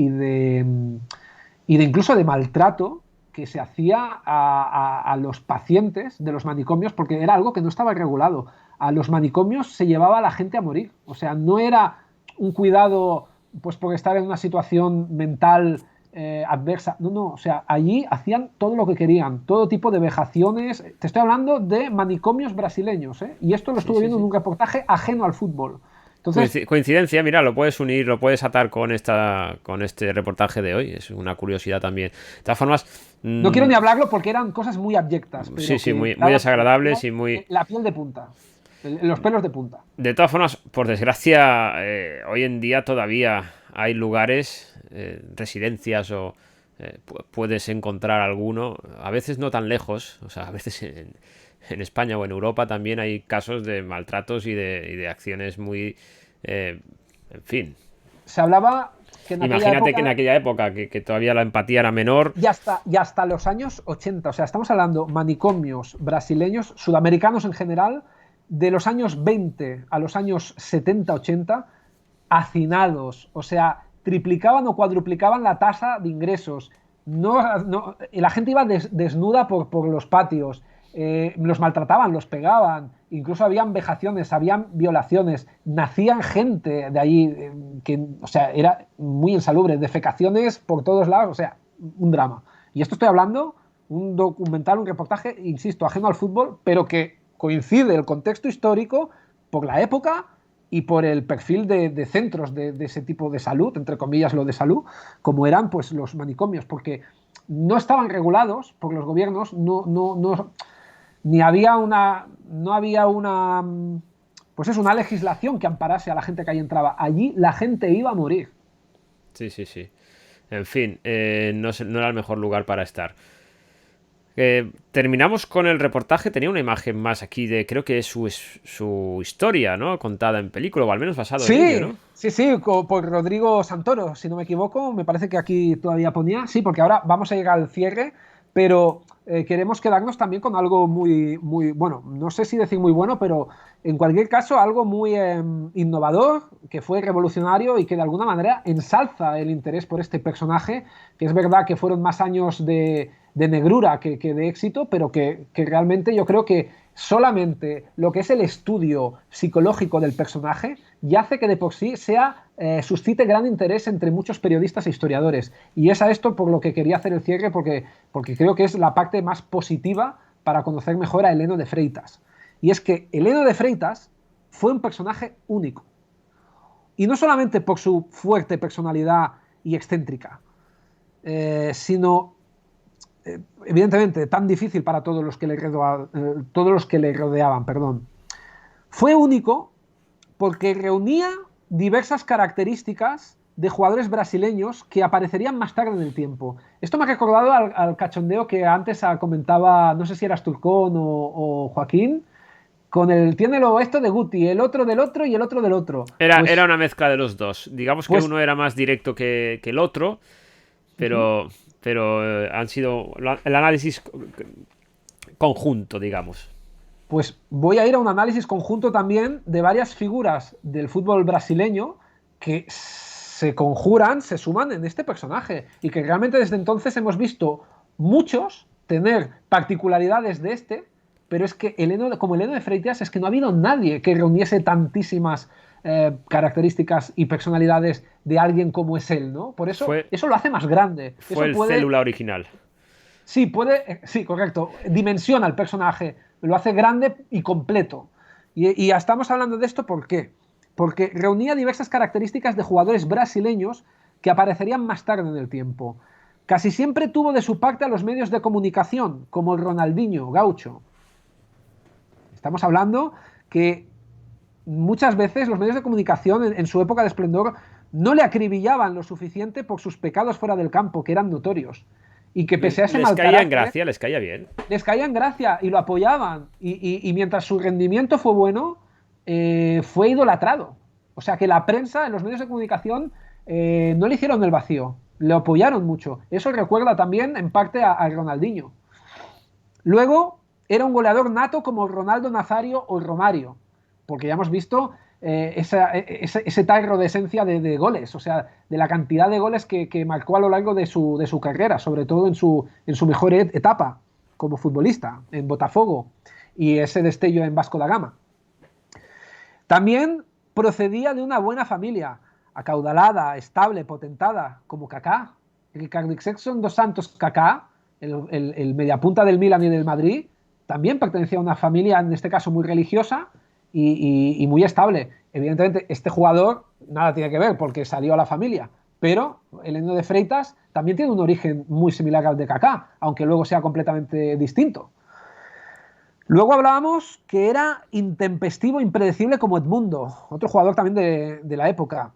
incluso de maltrato que se hacía a los pacientes de los manicomios, porque era algo que no estaba regulado. A los manicomios se llevaba a la gente a morir. O sea, no era un cuidado pues por estar en una situación mental adversa. No, o sea, allí hacían todo lo que querían, todo tipo de vejaciones. Te estoy hablando de manicomios brasileños, ¿eh? Y esto lo estuve viendo en un reportaje ajeno al fútbol. Entonces, coincidencia, mira, lo puedes unir, lo puedes atar con este reportaje de hoy. Es una curiosidad también. De todas formas, no quiero ni hablarlo porque eran cosas muy abyectas. Pero sí, muy desagradables y muy... La piel de punta, los pelos de punta. De todas formas, por desgracia, hoy en día todavía hay lugares, residencias o puedes encontrar alguno, a veces no tan lejos, o sea, a veces en España o en Europa también hay casos de maltratos y de acciones muy... en fin. Se hablaba que Imagínate que en aquella época, que todavía la empatía era menor. Y hasta los años 80, o sea, estamos hablando manicomios brasileños, sudamericanos en general, de los años 20 a los años 70-80, hacinados, o sea, triplicaban o cuadruplicaban la tasa de ingresos. La gente iba desnuda por los patios, los maltrataban, los pegaban, incluso habían vejaciones, habían violaciones, nacían gente de allí, o sea, era muy insalubre, defecaciones por todos lados, o sea, un drama. Y esto estoy hablando, un documental, un reportaje, insisto, ajeno al fútbol, pero que coincide el contexto histórico por la época y por el perfil de centros de ese tipo de salud, entre comillas lo de salud, como eran pues los manicomios, porque no estaban regulados por los gobiernos, no había una pues es una legislación que amparase a la gente que ahí entraba. Allí la gente iba a morir. Sí. En fin, no era el mejor lugar para estar. Terminamos con el reportaje. Tenía una imagen más aquí de, creo que es su historia, ¿no? Contada en película, o al menos basado en ello, ¿no? Sí, por Rodrigo Santoro, si no me equivoco. Me parece que aquí todavía ponía. Sí, porque ahora vamos a llegar al cierre, pero queremos quedarnos también con algo muy, muy bueno. No sé si decir muy bueno, pero en cualquier caso algo muy innovador, que fue revolucionario y que de alguna manera ensalza el interés por este personaje, que es verdad que fueron más años de negrura que de éxito, pero que realmente yo creo que solamente lo que es el estudio psicológico del personaje ya hace que de por sí suscite gran interés entre muchos periodistas e historiadores. Y es a esto por lo que quería hacer el cierre, porque creo que es la parte más positiva para conocer mejor a Heleno de Freitas. Y es que Heleno de Freitas fue un personaje único. Y no solamente por su fuerte personalidad y excéntrica, sino evidentemente tan difícil para todos los que le rodeaban, perdón. Fue único porque reunía diversas características de jugadores brasileños que aparecerían más tarde en el tiempo. Esto me ha recordado al cachondeo que antes comentaba, no sé si eras Turcón o Joaquín, con tiene esto de Guti, el otro del otro y el otro del otro. Era una mezcla de los dos. Digamos que uno era más directo que el otro, pero han sido el análisis conjunto, digamos. Pues voy a ir a un análisis conjunto también de varias figuras del fútbol brasileño que se conjuran, se suman en este personaje y que realmente desde entonces hemos visto muchos tener particularidades de pero es que como Heleno de Freitas es que no ha habido nadie que reuniese tantísimas características y personalidades de alguien como es él, ¿no? Por eso eso lo hace más grande. Fue eso célula original. Sí, sí, correcto. Dimensiona al personaje, lo hace grande y completo. Y estamos hablando de esto ¿por qué? Porque reunía diversas características de jugadores brasileños que aparecerían más tarde en el tiempo. Casi siempre tuvo de su parte a los medios de comunicación, como el Ronaldinho, Gaucho. Estamos hablando que muchas veces los medios de comunicación en su época de esplendor no le acribillaban lo suficiente por sus pecados fuera del campo, que eran notorios. Y que pese a ese mal carácter, les caía en gracia, les caía bien. Les caía en gracia y lo apoyaban. Y mientras su rendimiento fue bueno, fue idolatrado. O sea que la prensa, en los medios de comunicación, no le hicieron el vacío, le apoyaron mucho. Eso recuerda también en parte a Ronaldinho. Luego era un goleador nato como Ronaldo Nazario o Romario, porque ya hemos visto ese tarro de esencia de goles, o sea, de la cantidad de goles que marcó a lo largo de su carrera, sobre todo en su mejor etapa como futbolista, en Botafogo, y ese destello en Vasco da Gama. También procedía de una buena familia, acaudalada, estable, potentada, como Kaká. Ricardo Ixexon dos Santos Kaká, el mediapunta del Milan y del Madrid, también pertenecía a una familia, en este caso muy religiosa y muy estable. Evidentemente, este jugador nada tiene que ver porque salió a la familia, pero el Heleno de Freitas también tiene un origen muy similar al de Kaká, aunque luego sea completamente distinto. Luego hablábamos que era intempestivo, impredecible como Edmundo, otro jugador también de la época.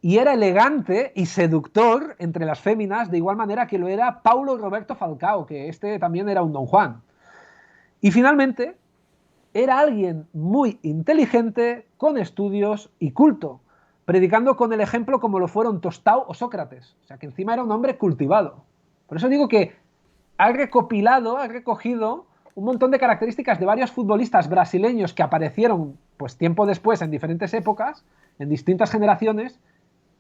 Y era elegante y seductor entre las féminas, de igual manera que lo era Paulo Roberto Falcao, que este también era un Don Juan. Y finalmente, era alguien muy inteligente, con estudios y culto, predicando con el ejemplo como lo fueron Tostao o Sócrates. O sea, que encima era un hombre cultivado. Por eso digo que ha recogido un montón de características de varios futbolistas brasileños que aparecieron pues tiempo después en diferentes épocas, en distintas generaciones,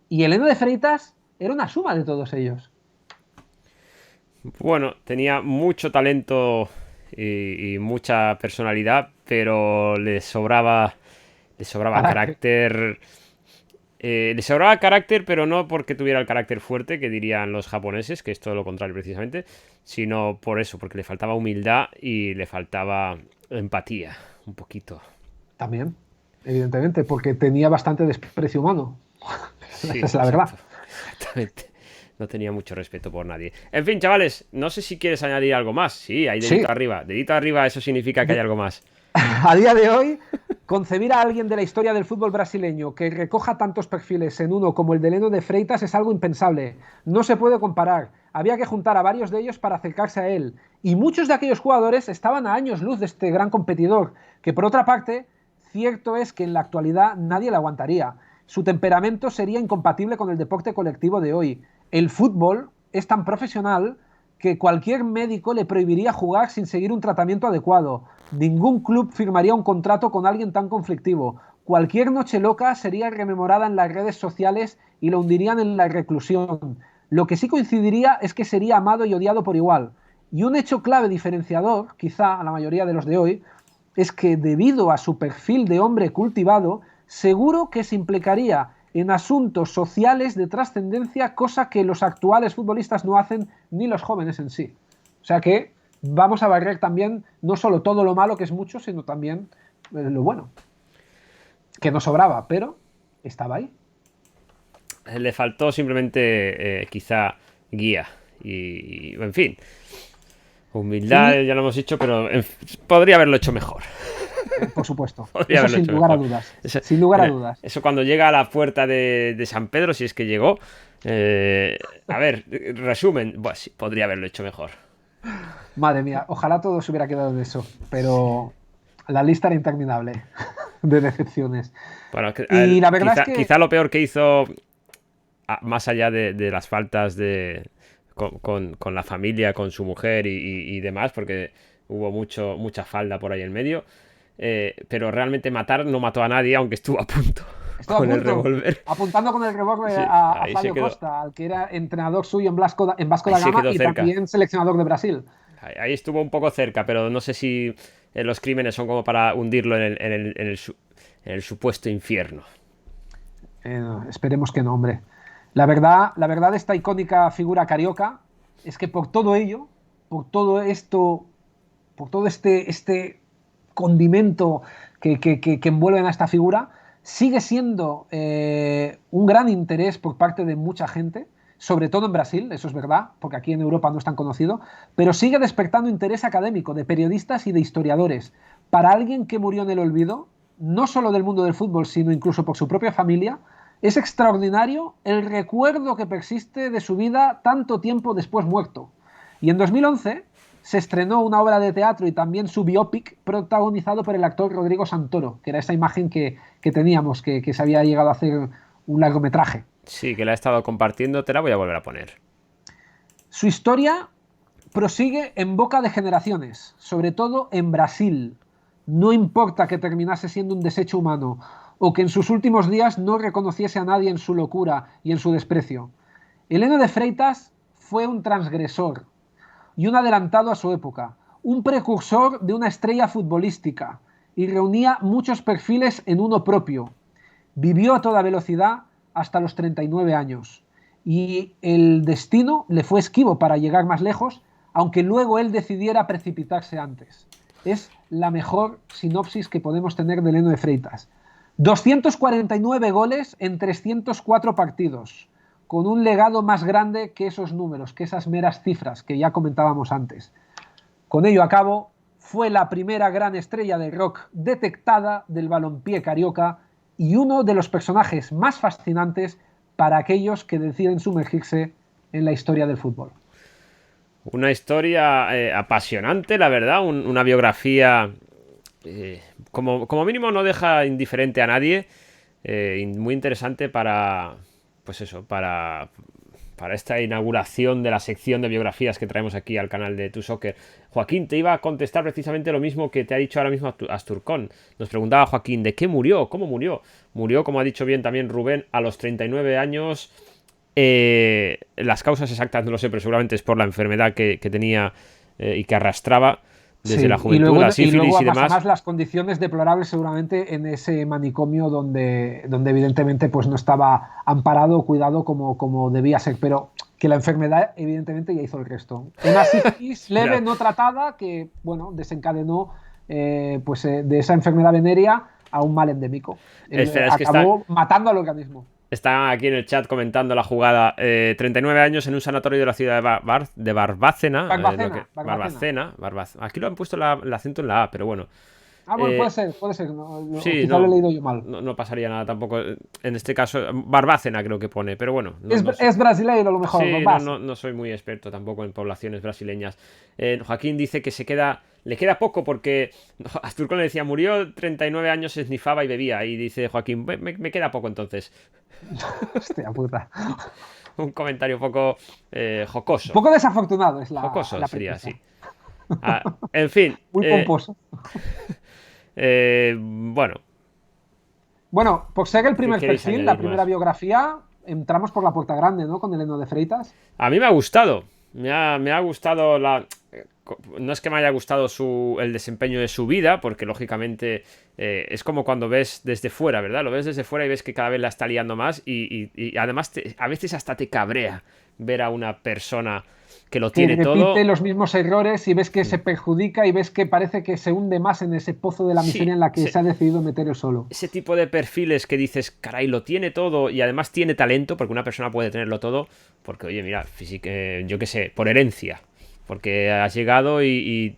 y Heleno de Freitas era una suma de todos ellos. Bueno, tenía mucho talento y mucha personalidad, pero le sobraba carácter. Le sobraba carácter, pero no porque tuviera el carácter fuerte, que dirían los japoneses, que es todo lo contrario precisamente, sino por eso, porque le faltaba humildad y le faltaba empatía, un poquito. También, evidentemente, porque tenía bastante desprecio humano. Sí, Esa es la verdad. exactamente. No tenía mucho respeto por nadie. En fin, chavales, no sé si quieres añadir algo más. Sí, hay dedito arriba. Dedito arriba, eso significa que hay algo más. A día de hoy, concebir a alguien de la historia del fútbol brasileño que recoja tantos perfiles en uno como el de Heleno de Freitas es algo impensable. No se puede comparar. Había que juntar a varios de ellos para acercarse a él. Y muchos de aquellos jugadores estaban a años luz de este gran competidor, que por otra parte, cierto es que en la actualidad nadie le aguantaría. Su temperamento sería incompatible con el deporte colectivo de hoy. El fútbol es tan profesional que cualquier médico le prohibiría jugar sin seguir un tratamiento adecuado. Ningún club firmaría un contrato con alguien tan conflictivo. Cualquier noche loca sería rememorada en las redes sociales y lo hundirían en la reclusión. Lo que sí coincidiría es que sería amado y odiado por igual. Y un hecho clave diferenciador, quizá a la mayoría de los de hoy, es que debido a su perfil de hombre cultivado, seguro que se implicaría en asuntos sociales de trascendencia, cosa que los actuales futbolistas no hacen ni los jóvenes en sí. O sea que vamos a barrer también no solo todo lo malo, que es mucho, sino también lo bueno, que no sobraba, pero estaba ahí. Le faltó simplemente quizá guía y en fin. Humildad, ya lo hemos dicho, pero podría haberlo hecho mejor. Por supuesto. Eso sin lugar a dudas. Eso, sin lugar a dudas. Eso cuando llega a la puerta de San Pedro, si es que llegó. A ver, resumen. Pues sí, podría haberlo hecho mejor. Madre mía, ojalá todo se hubiera quedado de eso. Pero la lista era interminable de decepciones. Bueno, y la verdad es que... quizá lo peor que hizo, más allá de las faltas con la familia, con su mujer y demás, porque hubo mucha falda por ahí en medio. Pero realmente matar no mató a nadie, aunque estuvo a punto. Con el revólver. Apuntando con el revólver sí, a Fabio Costa, al que era entrenador suyo en Vasco da Gama y también seleccionador de Brasil. Ahí estuvo un poco cerca, pero no sé si los crímenes son como para hundirlo en el supuesto infierno. Esperemos que no, hombre. La verdad de esta icónica figura carioca es que por todo ello, por todo esto, por todo este condimento que envuelven a esta figura, sigue siendo un gran interés por parte de mucha gente, sobre todo en Brasil, eso es verdad, porque aquí en Europa no es tan conocido, pero sigue despertando interés académico de periodistas y de historiadores. Para alguien que murió en el olvido, no solo del mundo del fútbol, sino incluso por su propia familia, es extraordinario el recuerdo que persiste de su vida tanto tiempo después muerto. Y en 2011 se estrenó una obra de teatro y también su biopic protagonizado por el actor Rodrigo Santoro, que era esa imagen que teníamos, que se había llegado a hacer un largometraje. Sí, que la he estado compartiendo, te la voy a volver a poner. Su historia prosigue en boca de generaciones, sobre todo en Brasil. No importa que terminase siendo un desecho humano o que en sus últimos días no reconociese a nadie en su locura y en su desprecio. Heleno de Freitas fue un transgresor y un adelantado a su época, un precursor de una estrella futbolística, y reunía muchos perfiles en uno propio. Vivió a toda velocidad hasta los 39 años, y el destino le fue esquivo para llegar más lejos, aunque luego él decidiera precipitarse antes. Es la mejor sinopsis que podemos tener de Heleno de Freitas. 249 goles en 304 partidos, con un legado más grande que esos números, que esas meras cifras que ya comentábamos antes. Con ello a cabo, fue la primera gran estrella del rock detectada del balompié carioca y uno de los personajes más fascinantes para aquellos que deciden sumergirse en la historia del fútbol. Una historia apasionante, la verdad, una biografía como mínimo no deja indiferente a nadie, muy interesante pues eso, para esta inauguración de la sección de biografías que traemos aquí al canal de Tu Soccer. Joaquín, te iba a contestar precisamente lo mismo que te ha dicho ahora mismo Asturcón. Nos preguntaba Joaquín, ¿de qué murió? ¿Cómo murió? Murió, como ha dicho bien también Rubén, a los 39 años. Las causas exactas no lo sé, pero seguramente es por la enfermedad que tenía y que arrastraba desde la juventud, la sífilis y demás. Además las condiciones deplorables seguramente en ese manicomio donde evidentemente pues no estaba amparado o cuidado como debía ser, pero que la enfermedad evidentemente ya hizo el resto. Una sífilis leve no tratada que bueno desencadenó de esa enfermedad venérea a un mal endémico. Acabó matando al organismo. Está aquí en el chat comentando la jugada. 39 años en un sanatorio de la ciudad de Barbacena. Barbacena. Aquí lo han puesto el acento en la A, pero bueno. Bueno, puede ser. Sí, quizá lo he leído yo mal. No pasaría nada tampoco. En este caso, Barbacena creo que pone, pero bueno. Es brasileño a lo mejor. Sí, no soy muy experto tampoco en poblaciones brasileñas. Joaquín dice que le queda poco porque Asturcón le decía, murió 39 años, esnifaba y bebía. Y dice Joaquín, me queda poco entonces. Hostia puta. Un comentario un poco jocoso. Un poco desafortunado es jocoso la sería así. En fin. Muy pomposo. Bueno, por ser el primer perfil, la primera biografía, entramos por la puerta grande, ¿no? Con Heleno de Freitas. A mí me ha gustado. Me ha gustado no es que me haya gustado el desempeño de su vida, porque lógicamente es como cuando ves desde fuera, ¿verdad? Lo ves desde fuera y ves que cada vez la está liando más y además a veces hasta te cabrea ver a una persona que lo tiene todo. Repite los mismos errores y ves que se perjudica y ves que parece que se hunde más en ese pozo de la miseria en la que se ha decidido meter él solo. Ese tipo de perfiles que dices, caray, lo tiene todo y además tiene talento, porque una persona puede tenerlo todo, porque, oye, mira, yo qué sé, por herencia, porque has llegado y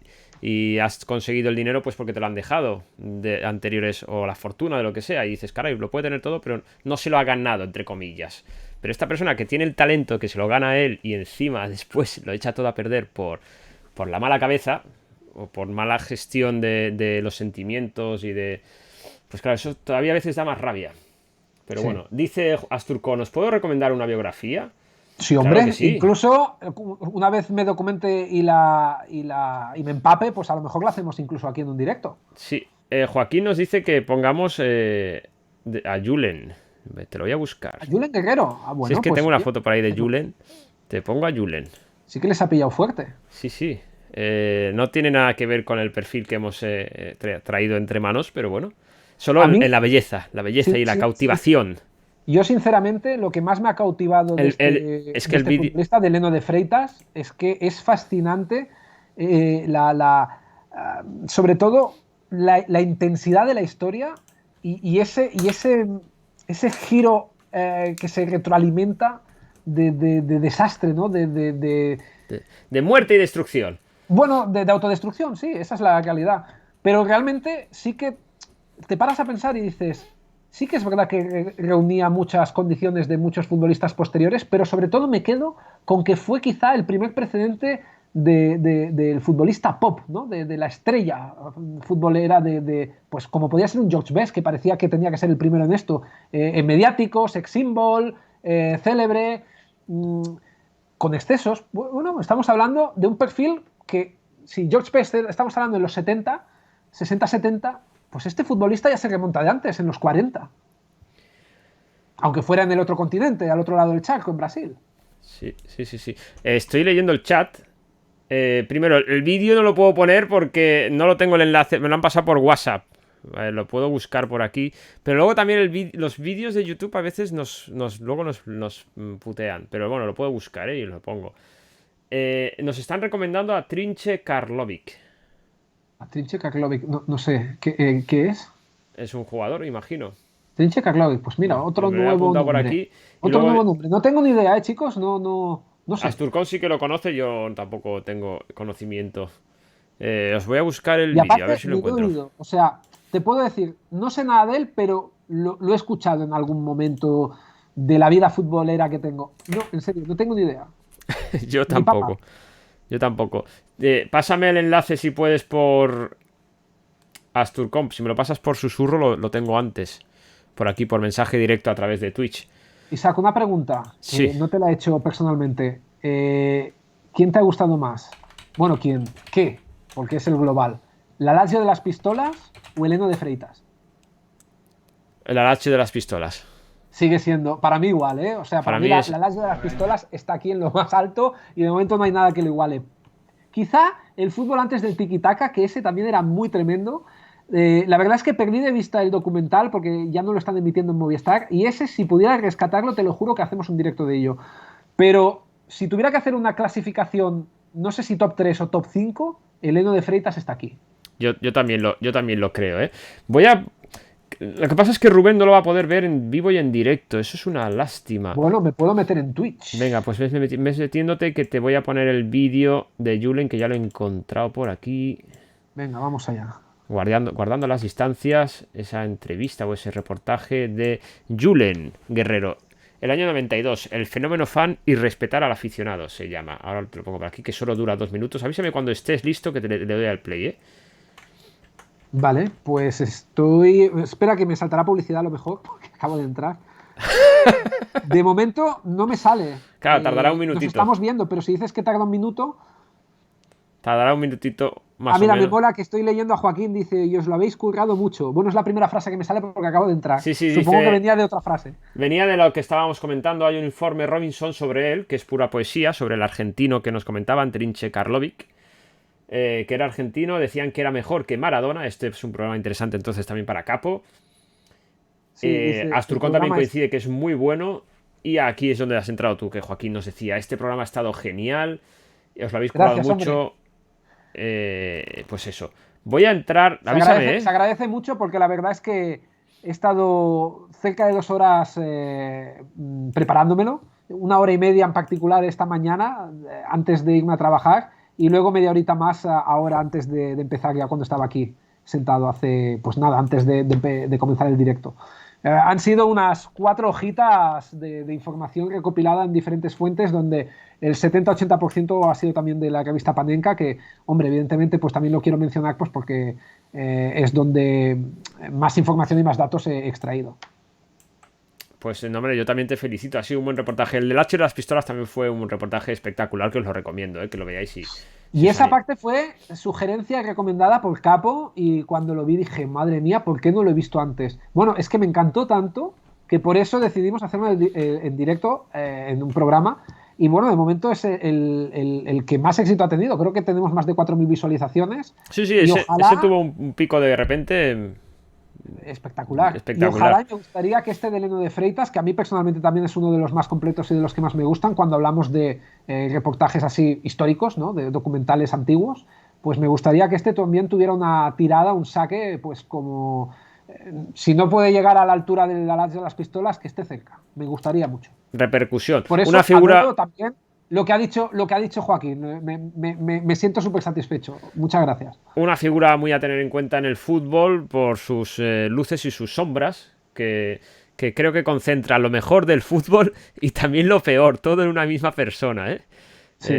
has conseguido el dinero pues porque te lo han dejado de anteriores o la fortuna de lo que sea y dices, caray, lo puede tener todo, pero no se lo ha ganado, entre comillas. Pero esta persona que tiene el talento, que se lo gana él y encima después lo echa todo a perder por la mala cabeza o por mala gestión de los sentimientos y de... Pues claro, eso todavía a veces da más rabia. Pero bueno, dice Asturcón, ¿os puedo recomendar una biografía? Sí, hombre, claro que sí. Incluso una vez me documente y me empape, pues a lo mejor lo hacemos incluso aquí en un directo. Sí, Joaquín nos dice que pongamos a Julen. Te lo voy a buscar. ¿A Julen Guerrero? Si es que tengo una foto por ahí de Julen, te pongo a Julen. Sí que les ha pillado fuerte. Sí. No tiene nada que ver con el perfil que hemos traído entre manos, pero bueno. Solo en la belleza y la cautivación. Sí. Yo, sinceramente, lo que más me ha cautivado de este futbolista de Heleno de Freitas es que es fascinante sobre todo la intensidad de la historia y ese giro que se retroalimenta de desastre, ¿no? De muerte y destrucción. Bueno, de autodestrucción, sí, esa es la realidad. Pero realmente sí que te paras a pensar y dices... Sí que es verdad que reunía muchas condiciones de muchos futbolistas posteriores, pero sobre todo me quedo con que fue quizá el primer precedente del futbolista pop, ¿no? De la estrella futbolera, pues como podía ser un George Best, que parecía que tenía que ser el primero en esto, mediático, sex symbol, célebre, con excesos. Bueno, estamos hablando de un perfil que, si George Best estamos hablando en los 70, 60-70, Pues este futbolista ya se remonta de antes, en los 40. Aunque fuera en el otro continente, al otro lado del charco, en Brasil. Sí, sí, sí, sí. Estoy leyendo el chat. Primero, el vídeo no lo puedo poner porque no lo tengo el enlace, me lo han pasado por WhatsApp. Vale, lo puedo buscar por aquí. Pero luego también los vídeos de YouTube a veces luego nos putean. Pero bueno, lo puedo buscar, y lo pongo. Nos están recomendando a Trinche Karlovic. A Trinche Karlovic, no, no sé, ¿qué es? Es un jugador, imagino. Trinche Karlovic, pues mira, otro Me lo he nuevo apuntado por nombre. aquí. Y Otro luego nuevo nombre. No tengo ni idea, chicos, no sé. Asturcón sí que lo conoce, yo tampoco tengo conocimiento. Os voy a buscar el Y vídeo, a ver aparte, si lo ni lo he encuentro. oído. O sea, te puedo decir, no sé nada de él, pero lo he escuchado en algún momento de la vida futbolera que tengo. No, en serio, no tengo ni idea. Yo Ni papa. tampoco. Yo tampoco. Pásame el enlace si puedes por Asturcom. Si me lo pasas por susurro, lo tengo antes. Por aquí, por mensaje directo a través de Twitch. Isaac, una pregunta Sí. que no te la he hecho personalmente. ¿Quién te ha gustado más? Bueno, ¿quién? ¿Qué? Porque es el global. ¿La Lazio de las pistolas o el Heno de Freitas? El Arache de las pistolas. Sigue siendo, para mí igual, ¿eh? O sea, para Para mí mí es. la Lazio de las pistolas está aquí en lo más alto y de momento no hay nada que lo iguale. Quizá el fútbol antes del tiki-taka, que ese también era muy tremendo. La verdad es que perdí de vista el documental porque ya no lo están emitiendo en Movistar. Y ese, si pudiera rescatarlo, te lo juro que hacemos un directo de ello. Pero si tuviera que hacer una clasificación, no sé si top 3 o top 5, el Heno de Freitas está aquí. Yo también lo creo, ¿eh? Voy a. Lo que pasa es que Rubén no lo va a poder ver en vivo y en directo. Eso es una lástima. Bueno, me puedo meter en Twitch. Venga, pues ves metiéndote que te voy a poner el vídeo de Julen, que ya lo he encontrado por aquí. Venga, vamos allá. Guardando las distancias, esa entrevista o ese reportaje de Julen Guerrero. El año 92, el fenómeno fan y respetar al aficionado se llama. Ahora te lo pongo por aquí, que solo dura 2 minutos. Avísame cuando estés listo, que le doy al play, ¿eh? Vale, pues estoy. Espera que me saltará publicidad a lo mejor, porque acabo de entrar. De momento no me sale. Claro, tardará un Nos minutito. estamos viendo, pero si dices que tarda un minuto. Tardará un minutito Ah, más o mira, me menos. mola que estoy leyendo a Joaquín, dice, y os lo habéis currado mucho. Bueno, es la primera frase que me sale porque acabo de entrar. Sí, sí, Supongo que dice. venía de otra frase. Venía de lo que estábamos comentando. Hay un informe Robinson sobre él, que es pura poesía, sobre el argentino que nos comentaban, Trinche Karlovic, que era argentino. Decían que era mejor que Maradona. Este es un programa interesante entonces también para Capo. Sí, dice, el Asturcón también programa es. coincide que es muy bueno. Y aquí es donde has entrado tú, que Joaquín nos decía, este programa ha estado genial, os lo habéis currado Gracias, hombre. mucho. Pues eso. Voy a entrar, avísame, Se ¿eh? agradece mucho porque la verdad es que he estado cerca de 2 horas preparándomelo, 1 hora y media en particular esta mañana, antes de irme a trabajar, y luego media horita más ahora antes de empezar, ya cuando estaba aquí sentado hace, pues nada, antes de comenzar el directo. Han sido unas 4 hojitas de información recopilada en diferentes fuentes donde el 70-80% ha sido también de la revista Panenka, que, hombre, evidentemente, pues también lo quiero mencionar pues porque es donde más información y más datos he extraído. Pues no, hombre, yo también te felicito. Ha sido un buen reportaje. El del H de las pistolas también fue un reportaje espectacular, que os lo recomiendo, que lo veáis si Y os esa anima. parte fue sugerencia recomendada por Capo y cuando lo vi dije, madre mía, ¿por qué no lo he visto antes? Bueno, es que me encantó tanto que por eso decidimos hacerlo en directo, en un programa. Y bueno, de momento es el que más éxito ha tenido. Creo que tenemos más de 4.000 visualizaciones Sí, sí, y ese ojalá, tuvo un pico de repente espectacular. Y espectacular. ojalá me gustaría que este de Leno de Freitas, que a mí personalmente también es uno de los más completos y de los que más me gustan cuando hablamos de reportajes así históricos, ¿no? De documentales antiguos, pues me gustaría que este también tuviera una tirada, un saque, pues como, si no puede llegar a la altura de la de las pistolas, que esté cerca. Me gustaría mucho. Repercusión. Por Una eso figura, adoro también lo que ha dicho Joaquín. Me siento súper satisfecho. Muchas gracias. una figura muy a tener en cuenta en el fútbol por sus luces y sus sombras, que creo que concentra lo mejor del fútbol y también lo peor, todo en una misma persona, ¿eh? Sí.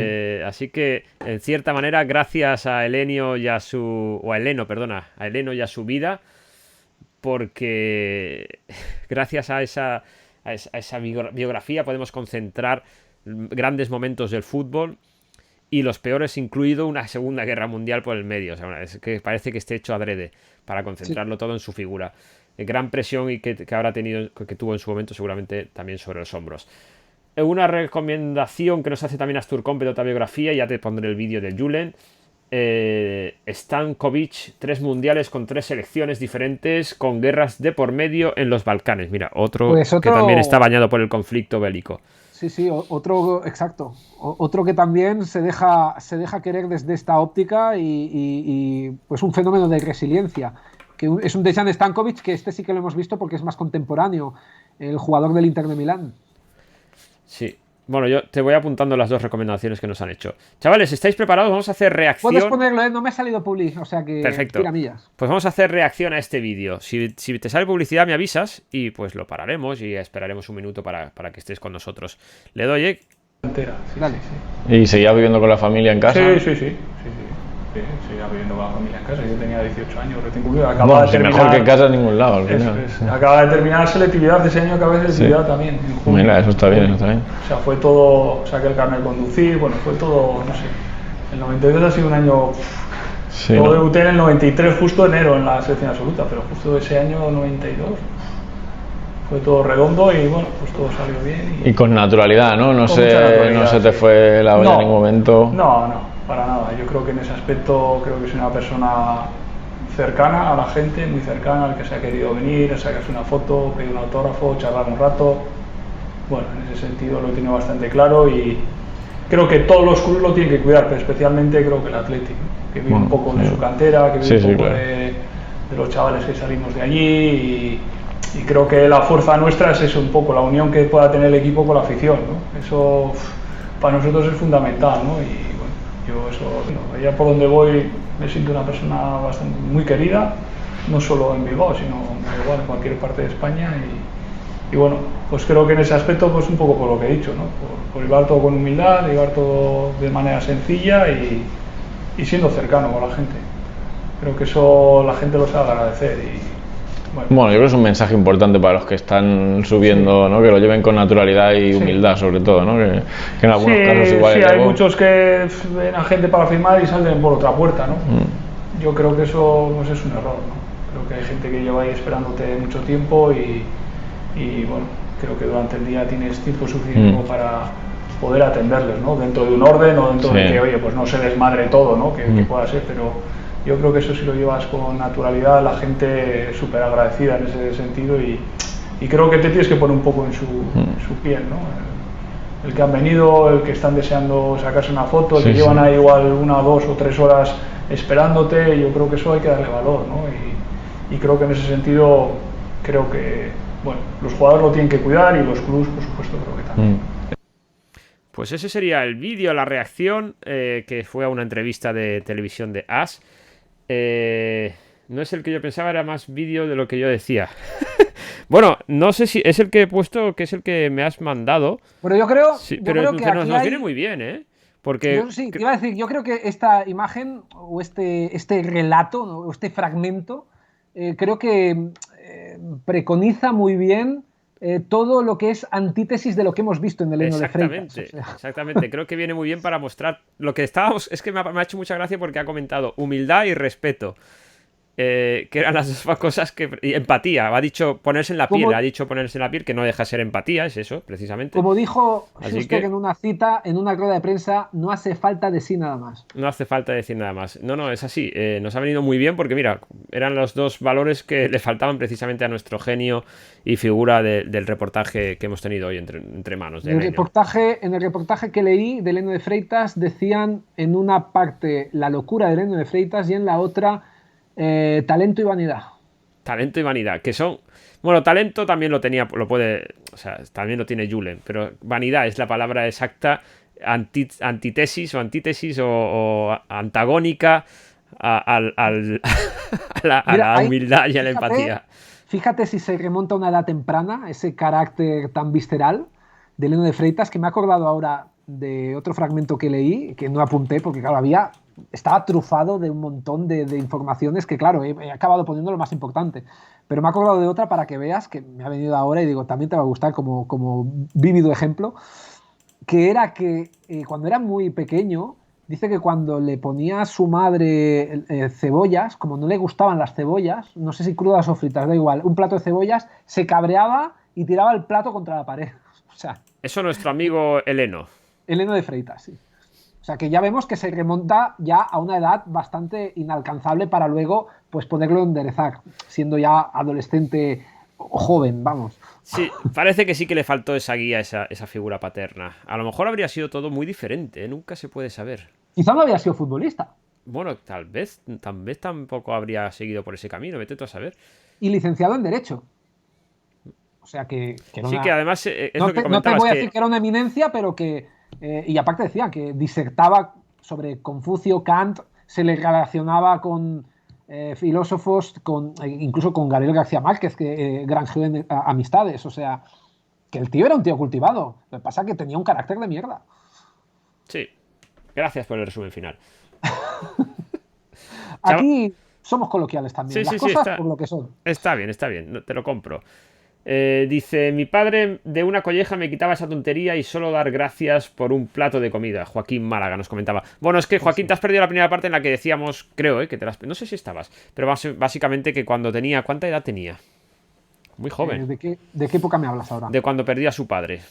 Así que, en cierta manera, gracias a Helenio y a su. O a Heleno, perdona. A Heleno y a su vida. Porque gracias a esa biografía podemos concentrar grandes momentos del fútbol. y los peores, incluido una Segunda Guerra Mundial por el medio. O sea, es que parece que esté hecho adrede para concentrarlo todo en su figura. Gran presión y que habrá tenido, que tuvo en su momento seguramente también sobre los hombros. Una recomendación que nos hace también Asturcom de autobiografía, ya te pondré el vídeo de Julen. Stankovic, 3 mundiales con 3 selecciones diferentes, con guerras de por medio en los Balcanes. Mira, otro Pues que también está bañado por el conflicto bélico. Sí, otro, exacto. Otro que también se deja querer desde esta óptica y, pues un fenómeno de resiliencia. Que es un Dejan Stankovic, que este sí que lo hemos visto porque es más contemporáneo, el jugador del Inter de Milán. Sí. Bueno, yo te voy apuntando las 2 recomendaciones que nos han hecho. Chavales, ¿estáis preparados? Vamos a hacer reacción. Puedes ponerlo, no me ha salido publi, o sea que perfecto. Tiramillas. Pues vamos a hacer reacción a este vídeo. Si te sale publicidad me avisas y pues lo pararemos y esperaremos un minuto para que estés con nosotros. Le doy, Entera, sí, Dale. sí. ¿Y seguías viviendo con la familia en casa? Sí. Seguía viviendo con la familia en casa. Yo tenía 18 años, recién cumplido. Bueno, si mejor que en casa en ningún lado. Al final. Acaba de terminar selectividad ese año, acabé selectividad también. En junio. Mira, eso está bien, eso está bien. O sea, fue todo, saqué el carnet de conducir, bueno, fue todo, no sé. El 92 ha sido un año. Sí, Yo ¿no? debuté en el 93, justo enero, en la selección absoluta, pero justo ese año 92 fue todo redondo y bueno, pues todo salió bien. Y con naturalidad, ¿no? No Con mucha naturalidad, se te sí. fue la olla en ningún momento. No, para nada. Yo creo que en ese aspecto creo que soy una persona cercana a la gente, muy cercana, al que se ha querido venir, sacarse una foto, pedir un autógrafo, charlar un rato. Bueno, en ese sentido lo he tenido bastante claro y creo que todos los clubes lo tienen que cuidar, pero especialmente creo que el Athletic, ¿no? Que vive un poco de su cantera, que vive un poco claro. de los chavales que salimos de allí y creo que la fuerza nuestra es eso un poco, la unión que pueda tener el equipo con la afición, ¿no? Eso para nosotros es fundamental, ¿no? Y bueno, yo eso, allá por donde voy me siento una persona bastante muy querida, no solo en Bilbao, sino igual en cualquier parte de España y bueno, pues creo que en ese aspecto pues un poco por lo que he dicho, ¿no? Por llevar todo con humildad, llevar todo de manera sencilla y siendo cercano con la gente. Creo que eso la gente lo sabe agradecer y bueno, yo creo que es un mensaje importante para los que están subiendo, sí, ¿no? Que lo lleven con naturalidad y humildad, sobre todo, ¿no? Que en algunos casos igual sí, hay muchos que ven a gente para firmar y salen por otra puerta, ¿no? Yo creo que eso pues, es un error, ¿no? Creo que hay gente que lleva ahí esperándote mucho tiempo y bueno, creo que durante el día tienes tiempo suficiente para poder atenderles, ¿no? Dentro de un orden o dentro de que, oye, pues no se desmadre todo, ¿no? Que pueda ser, pero yo creo que eso si lo llevas con naturalidad, la gente es súper agradecida en ese sentido y creo que te tienes que poner un poco en su piel, ¿no? El que han venido, el que están deseando sacarse una foto, el que llevan ahí igual 1, 2 o 3 horas esperándote, yo creo que eso hay que darle valor, ¿no? Y creo que en ese sentido, creo que, bueno, los jugadores lo tienen que cuidar y los clubes, por supuesto, creo que también. Pues ese sería el vídeo, la reacción, que fue a una entrevista de televisión de AS. No es el que yo pensaba, era más vídeo de lo que yo decía. Bueno, no sé si es el que he puesto, que es el que me has mandado. Pero yo creo, pero que nos viene muy bien, ¿eh? Porque sí, te iba a decir, yo creo que esta imagen o este relato, ¿no? O este fragmento, creo que preconiza muy bien todo lo que es antítesis de lo que hemos visto en el Heno de Freitas. Exactamente, creo que viene muy bien para mostrar lo que estábamos. Es que me ha hecho mucha gracia porque ha comentado humildad y respeto. Que eran las dos cosas que... Y empatía, ha dicho ponerse en la piel, que no deja de ser empatía, es eso, precisamente. Como dijo Schuster en una cita, en una rueda de prensa, no hace falta decir nada más. No hace falta decir nada más. No, es así. Nos ha venido muy bien porque, mira, eran los dos valores que le faltaban precisamente a nuestro genio y figura del reportaje que hemos tenido hoy entre manos. En el reportaje que leí del Heno de Freitas decían en una parte la locura del Heno de Freitas y en la otra... talento y vanidad. Talento y vanidad, que son... Bueno, talento también lo tenía, o sea, también lo tiene Julen, pero vanidad es la palabra exacta, antítesis o antagónica a la humildad y a la empatía. Fíjate si se remonta a una edad temprana, ese carácter tan visceral del Heno de Freitas, que me ha acordado ahora de otro fragmento que leí, que no apunté porque, claro, estaba trufado de un montón de informaciones que, claro, he acabado poniendo lo más importante. Pero me he acordado de otra para que veas, que me ha venido ahora y digo, también te va a gustar como vívido ejemplo, que era que cuando era muy pequeño dice que cuando le ponía a su madre cebollas, como no le gustaban las cebollas, no sé si crudas o fritas, da igual, un plato de cebollas, se cabreaba y tiraba el plato contra la pared. O sea, eso nuestro amigo Heleno. Heleno de Freitas, sí. O sea que ya vemos que se remonta ya a una edad bastante inalcanzable para luego pues poderlo enderezar, siendo ya adolescente o joven, vamos. Sí, parece que sí que le faltó esa guía, esa figura paterna. A lo mejor habría sido todo muy diferente, ¿eh? Nunca se puede saber. Quizá no había sido futbolista. Bueno, tal vez tampoco habría seguido por ese camino, vete tú a saber. Y licenciado en Derecho. O sea que era Sí, una... que además es no lo que te, no te comentabas voy a que... decir que era una eminencia, pero que... y aparte decía que disertaba sobre Confucio, Kant, se le relacionaba con filósofos, incluso con Gabriel García Márquez, que granjeó amistades. O sea, que el tío era un tío cultivado. Lo que pasa es que tenía un carácter de mierda. Sí, gracias por el resumen final. Aquí somos coloquiales también. Sí, Las sí, cosas por lo que son. Está bien, te lo compro. Dice, mi padre de una colleja me quitaba esa tontería y solo dar gracias por un plato de comida. Joaquín Málaga nos comentaba. Bueno, es que Joaquín, te has perdido la primera parte en la que decíamos, creo, que no sé si estabas, pero básicamente que cuando tenía, ¿cuánta edad tenía? Muy joven. ¿De qué época me hablas ahora? De cuando perdió a su padre.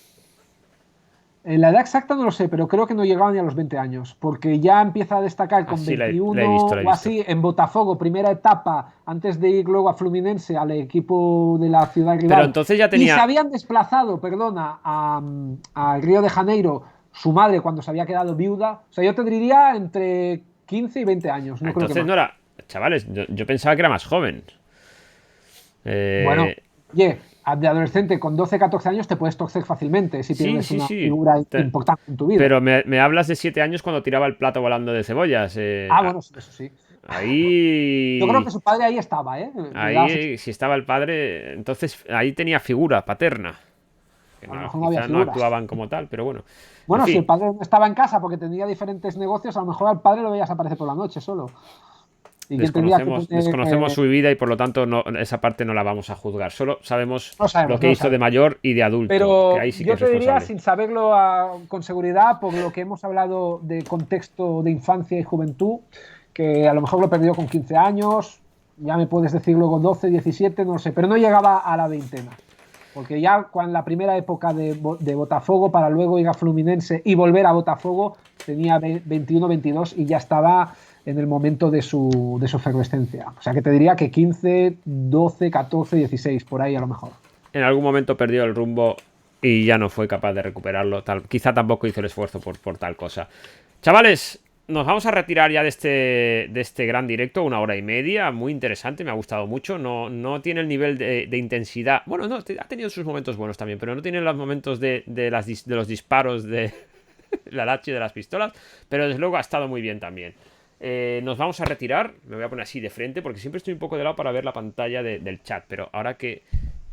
La edad exacta no lo sé, pero creo que no llegaba ni a los 20 años, porque ya empieza a destacar con sí, 21 la he visto. o así en Botafogo, primera etapa, antes de ir luego a Fluminense, al equipo de la ciudad rival. Pero entonces ya tenía... Y se habían desplazado, perdona, a Río de Janeiro, su madre cuando se había quedado viuda. O sea, yo te diría entre 15 y 20 años. No entonces creo que no era... Chavales, yo pensaba que era más joven. Bueno, oye, de adolescente con 12, 14 años te puedes torcer fácilmente si tienes una figura importante en tu vida. Pero me hablas de 7 años cuando tiraba el plato volando de cebollas. Bueno, eso sí. Ahí... Yo creo que su padre ahí estaba, ¿eh? Ahí, si estaba el padre, entonces ahí tenía figura paterna. Que quizás no actuaban como tal, pero bueno. Bueno, si el padre estaba en casa porque tenía diferentes negocios, a lo mejor al padre lo veías aparecer por la noche solo. Desconocemos su vida y por lo tanto esa parte no la vamos a juzgar. Solo sabemos lo que hizo de mayor y de adulto. Pero que ahí sí que yo te diría, sin saberlo con seguridad, por lo que hemos hablado de contexto de infancia y juventud, que a lo mejor lo perdió con 15 años, ya me puedes decir luego 12, 17, no sé, pero no llegaba a la veintena. Porque ya con la primera época de Botafogo, para luego ir a Fluminense y volver a Botafogo, tenía 21, 22 y ya estaba en el momento de su efervescencia. O sea que te diría que 15, 12, 14, 16, por ahí a lo mejor. En algún momento perdió el rumbo y ya no fue capaz de recuperarlo. Quizá tampoco hizo el esfuerzo por tal cosa. Chavales, nos vamos a retirar ya de este gran directo, 1 hora y media, muy interesante, me ha gustado mucho. No tiene el nivel de intensidad. Bueno, no, ha tenido sus momentos buenos también, pero no tiene los momentos de los disparos de la lache de las pistolas, pero desde luego ha estado muy bien también. Nos vamos a retirar, me voy a poner así de frente porque siempre estoy un poco de lado para ver la pantalla del chat, pero ahora que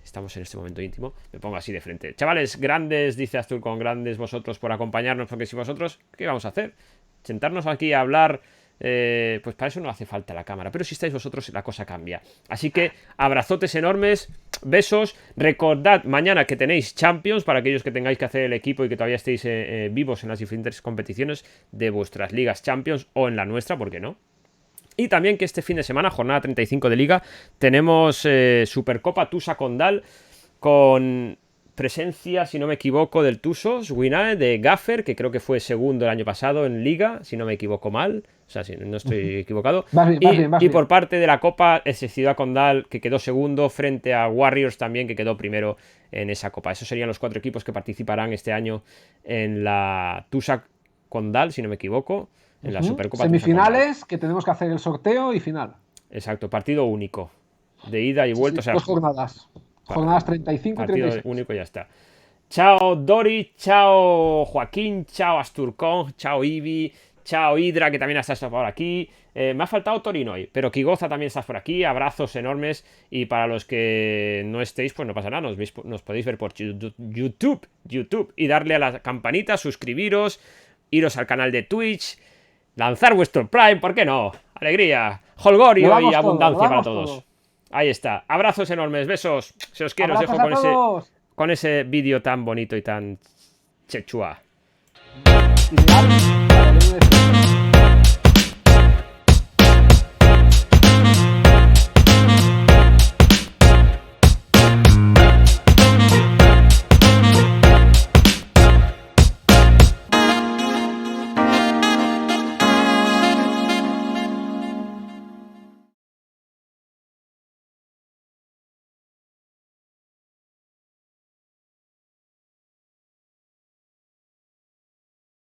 estamos en este momento íntimo, me pongo así de frente. Chavales, grandes, dice Azul, con grandes vosotros por acompañarnos, porque si vosotros, ¿qué vamos a hacer? Sentarnos aquí a hablar, pues para eso no hace falta la cámara, pero si estáis vosotros la cosa cambia. Así que abrazotes enormes, besos, recordad mañana que tenéis Champions, para aquellos que tengáis que hacer el equipo y que todavía estéis vivos en las diferentes competiciones de vuestras ligas Champions o en la nuestra, ¿por qué no? Y también que este fin de semana, jornada 35 de Liga, tenemos Supercopa Tusa Condal con presencia, si no me equivoco, del Tusos Winae, de Gaffer, que creo que fue segundo el año pasado en Liga, si no me equivoco mal, o sea, si no estoy equivocado. Y por parte de la Copa, ese Ciudad Condal, que quedó segundo, frente a Warriors también, que quedó primero en esa Copa. Esos serían los 4 equipos que participarán este año en la Tusa Condal, si no me equivoco. En la Supercopa semifinales, que tenemos que hacer el sorteo y final. Exacto, partido único. De ida y vuelta. Sí, o sea, 2 jornadas. Jornadas 35 y 36. Partido único y ya está. Chao Dori, chao Joaquín, chao Asturcón, chao Ibi, chao Hydra, que también estás por aquí. Me ha faltado Torino hoy, pero Kigoza también estás por aquí. Abrazos enormes. Y para los que no estéis, pues no pasa nada. Nos podéis ver por YouTube. Y darle a la campanita, suscribiros, iros al canal de Twitch. Lanzar vuestro Prime, ¿por qué no? Alegría, holgorio y abundancia para todos. Ahí está. Abrazos enormes, besos. Se os quiero, os dejo con ese vídeo tan bonito y tan chechua.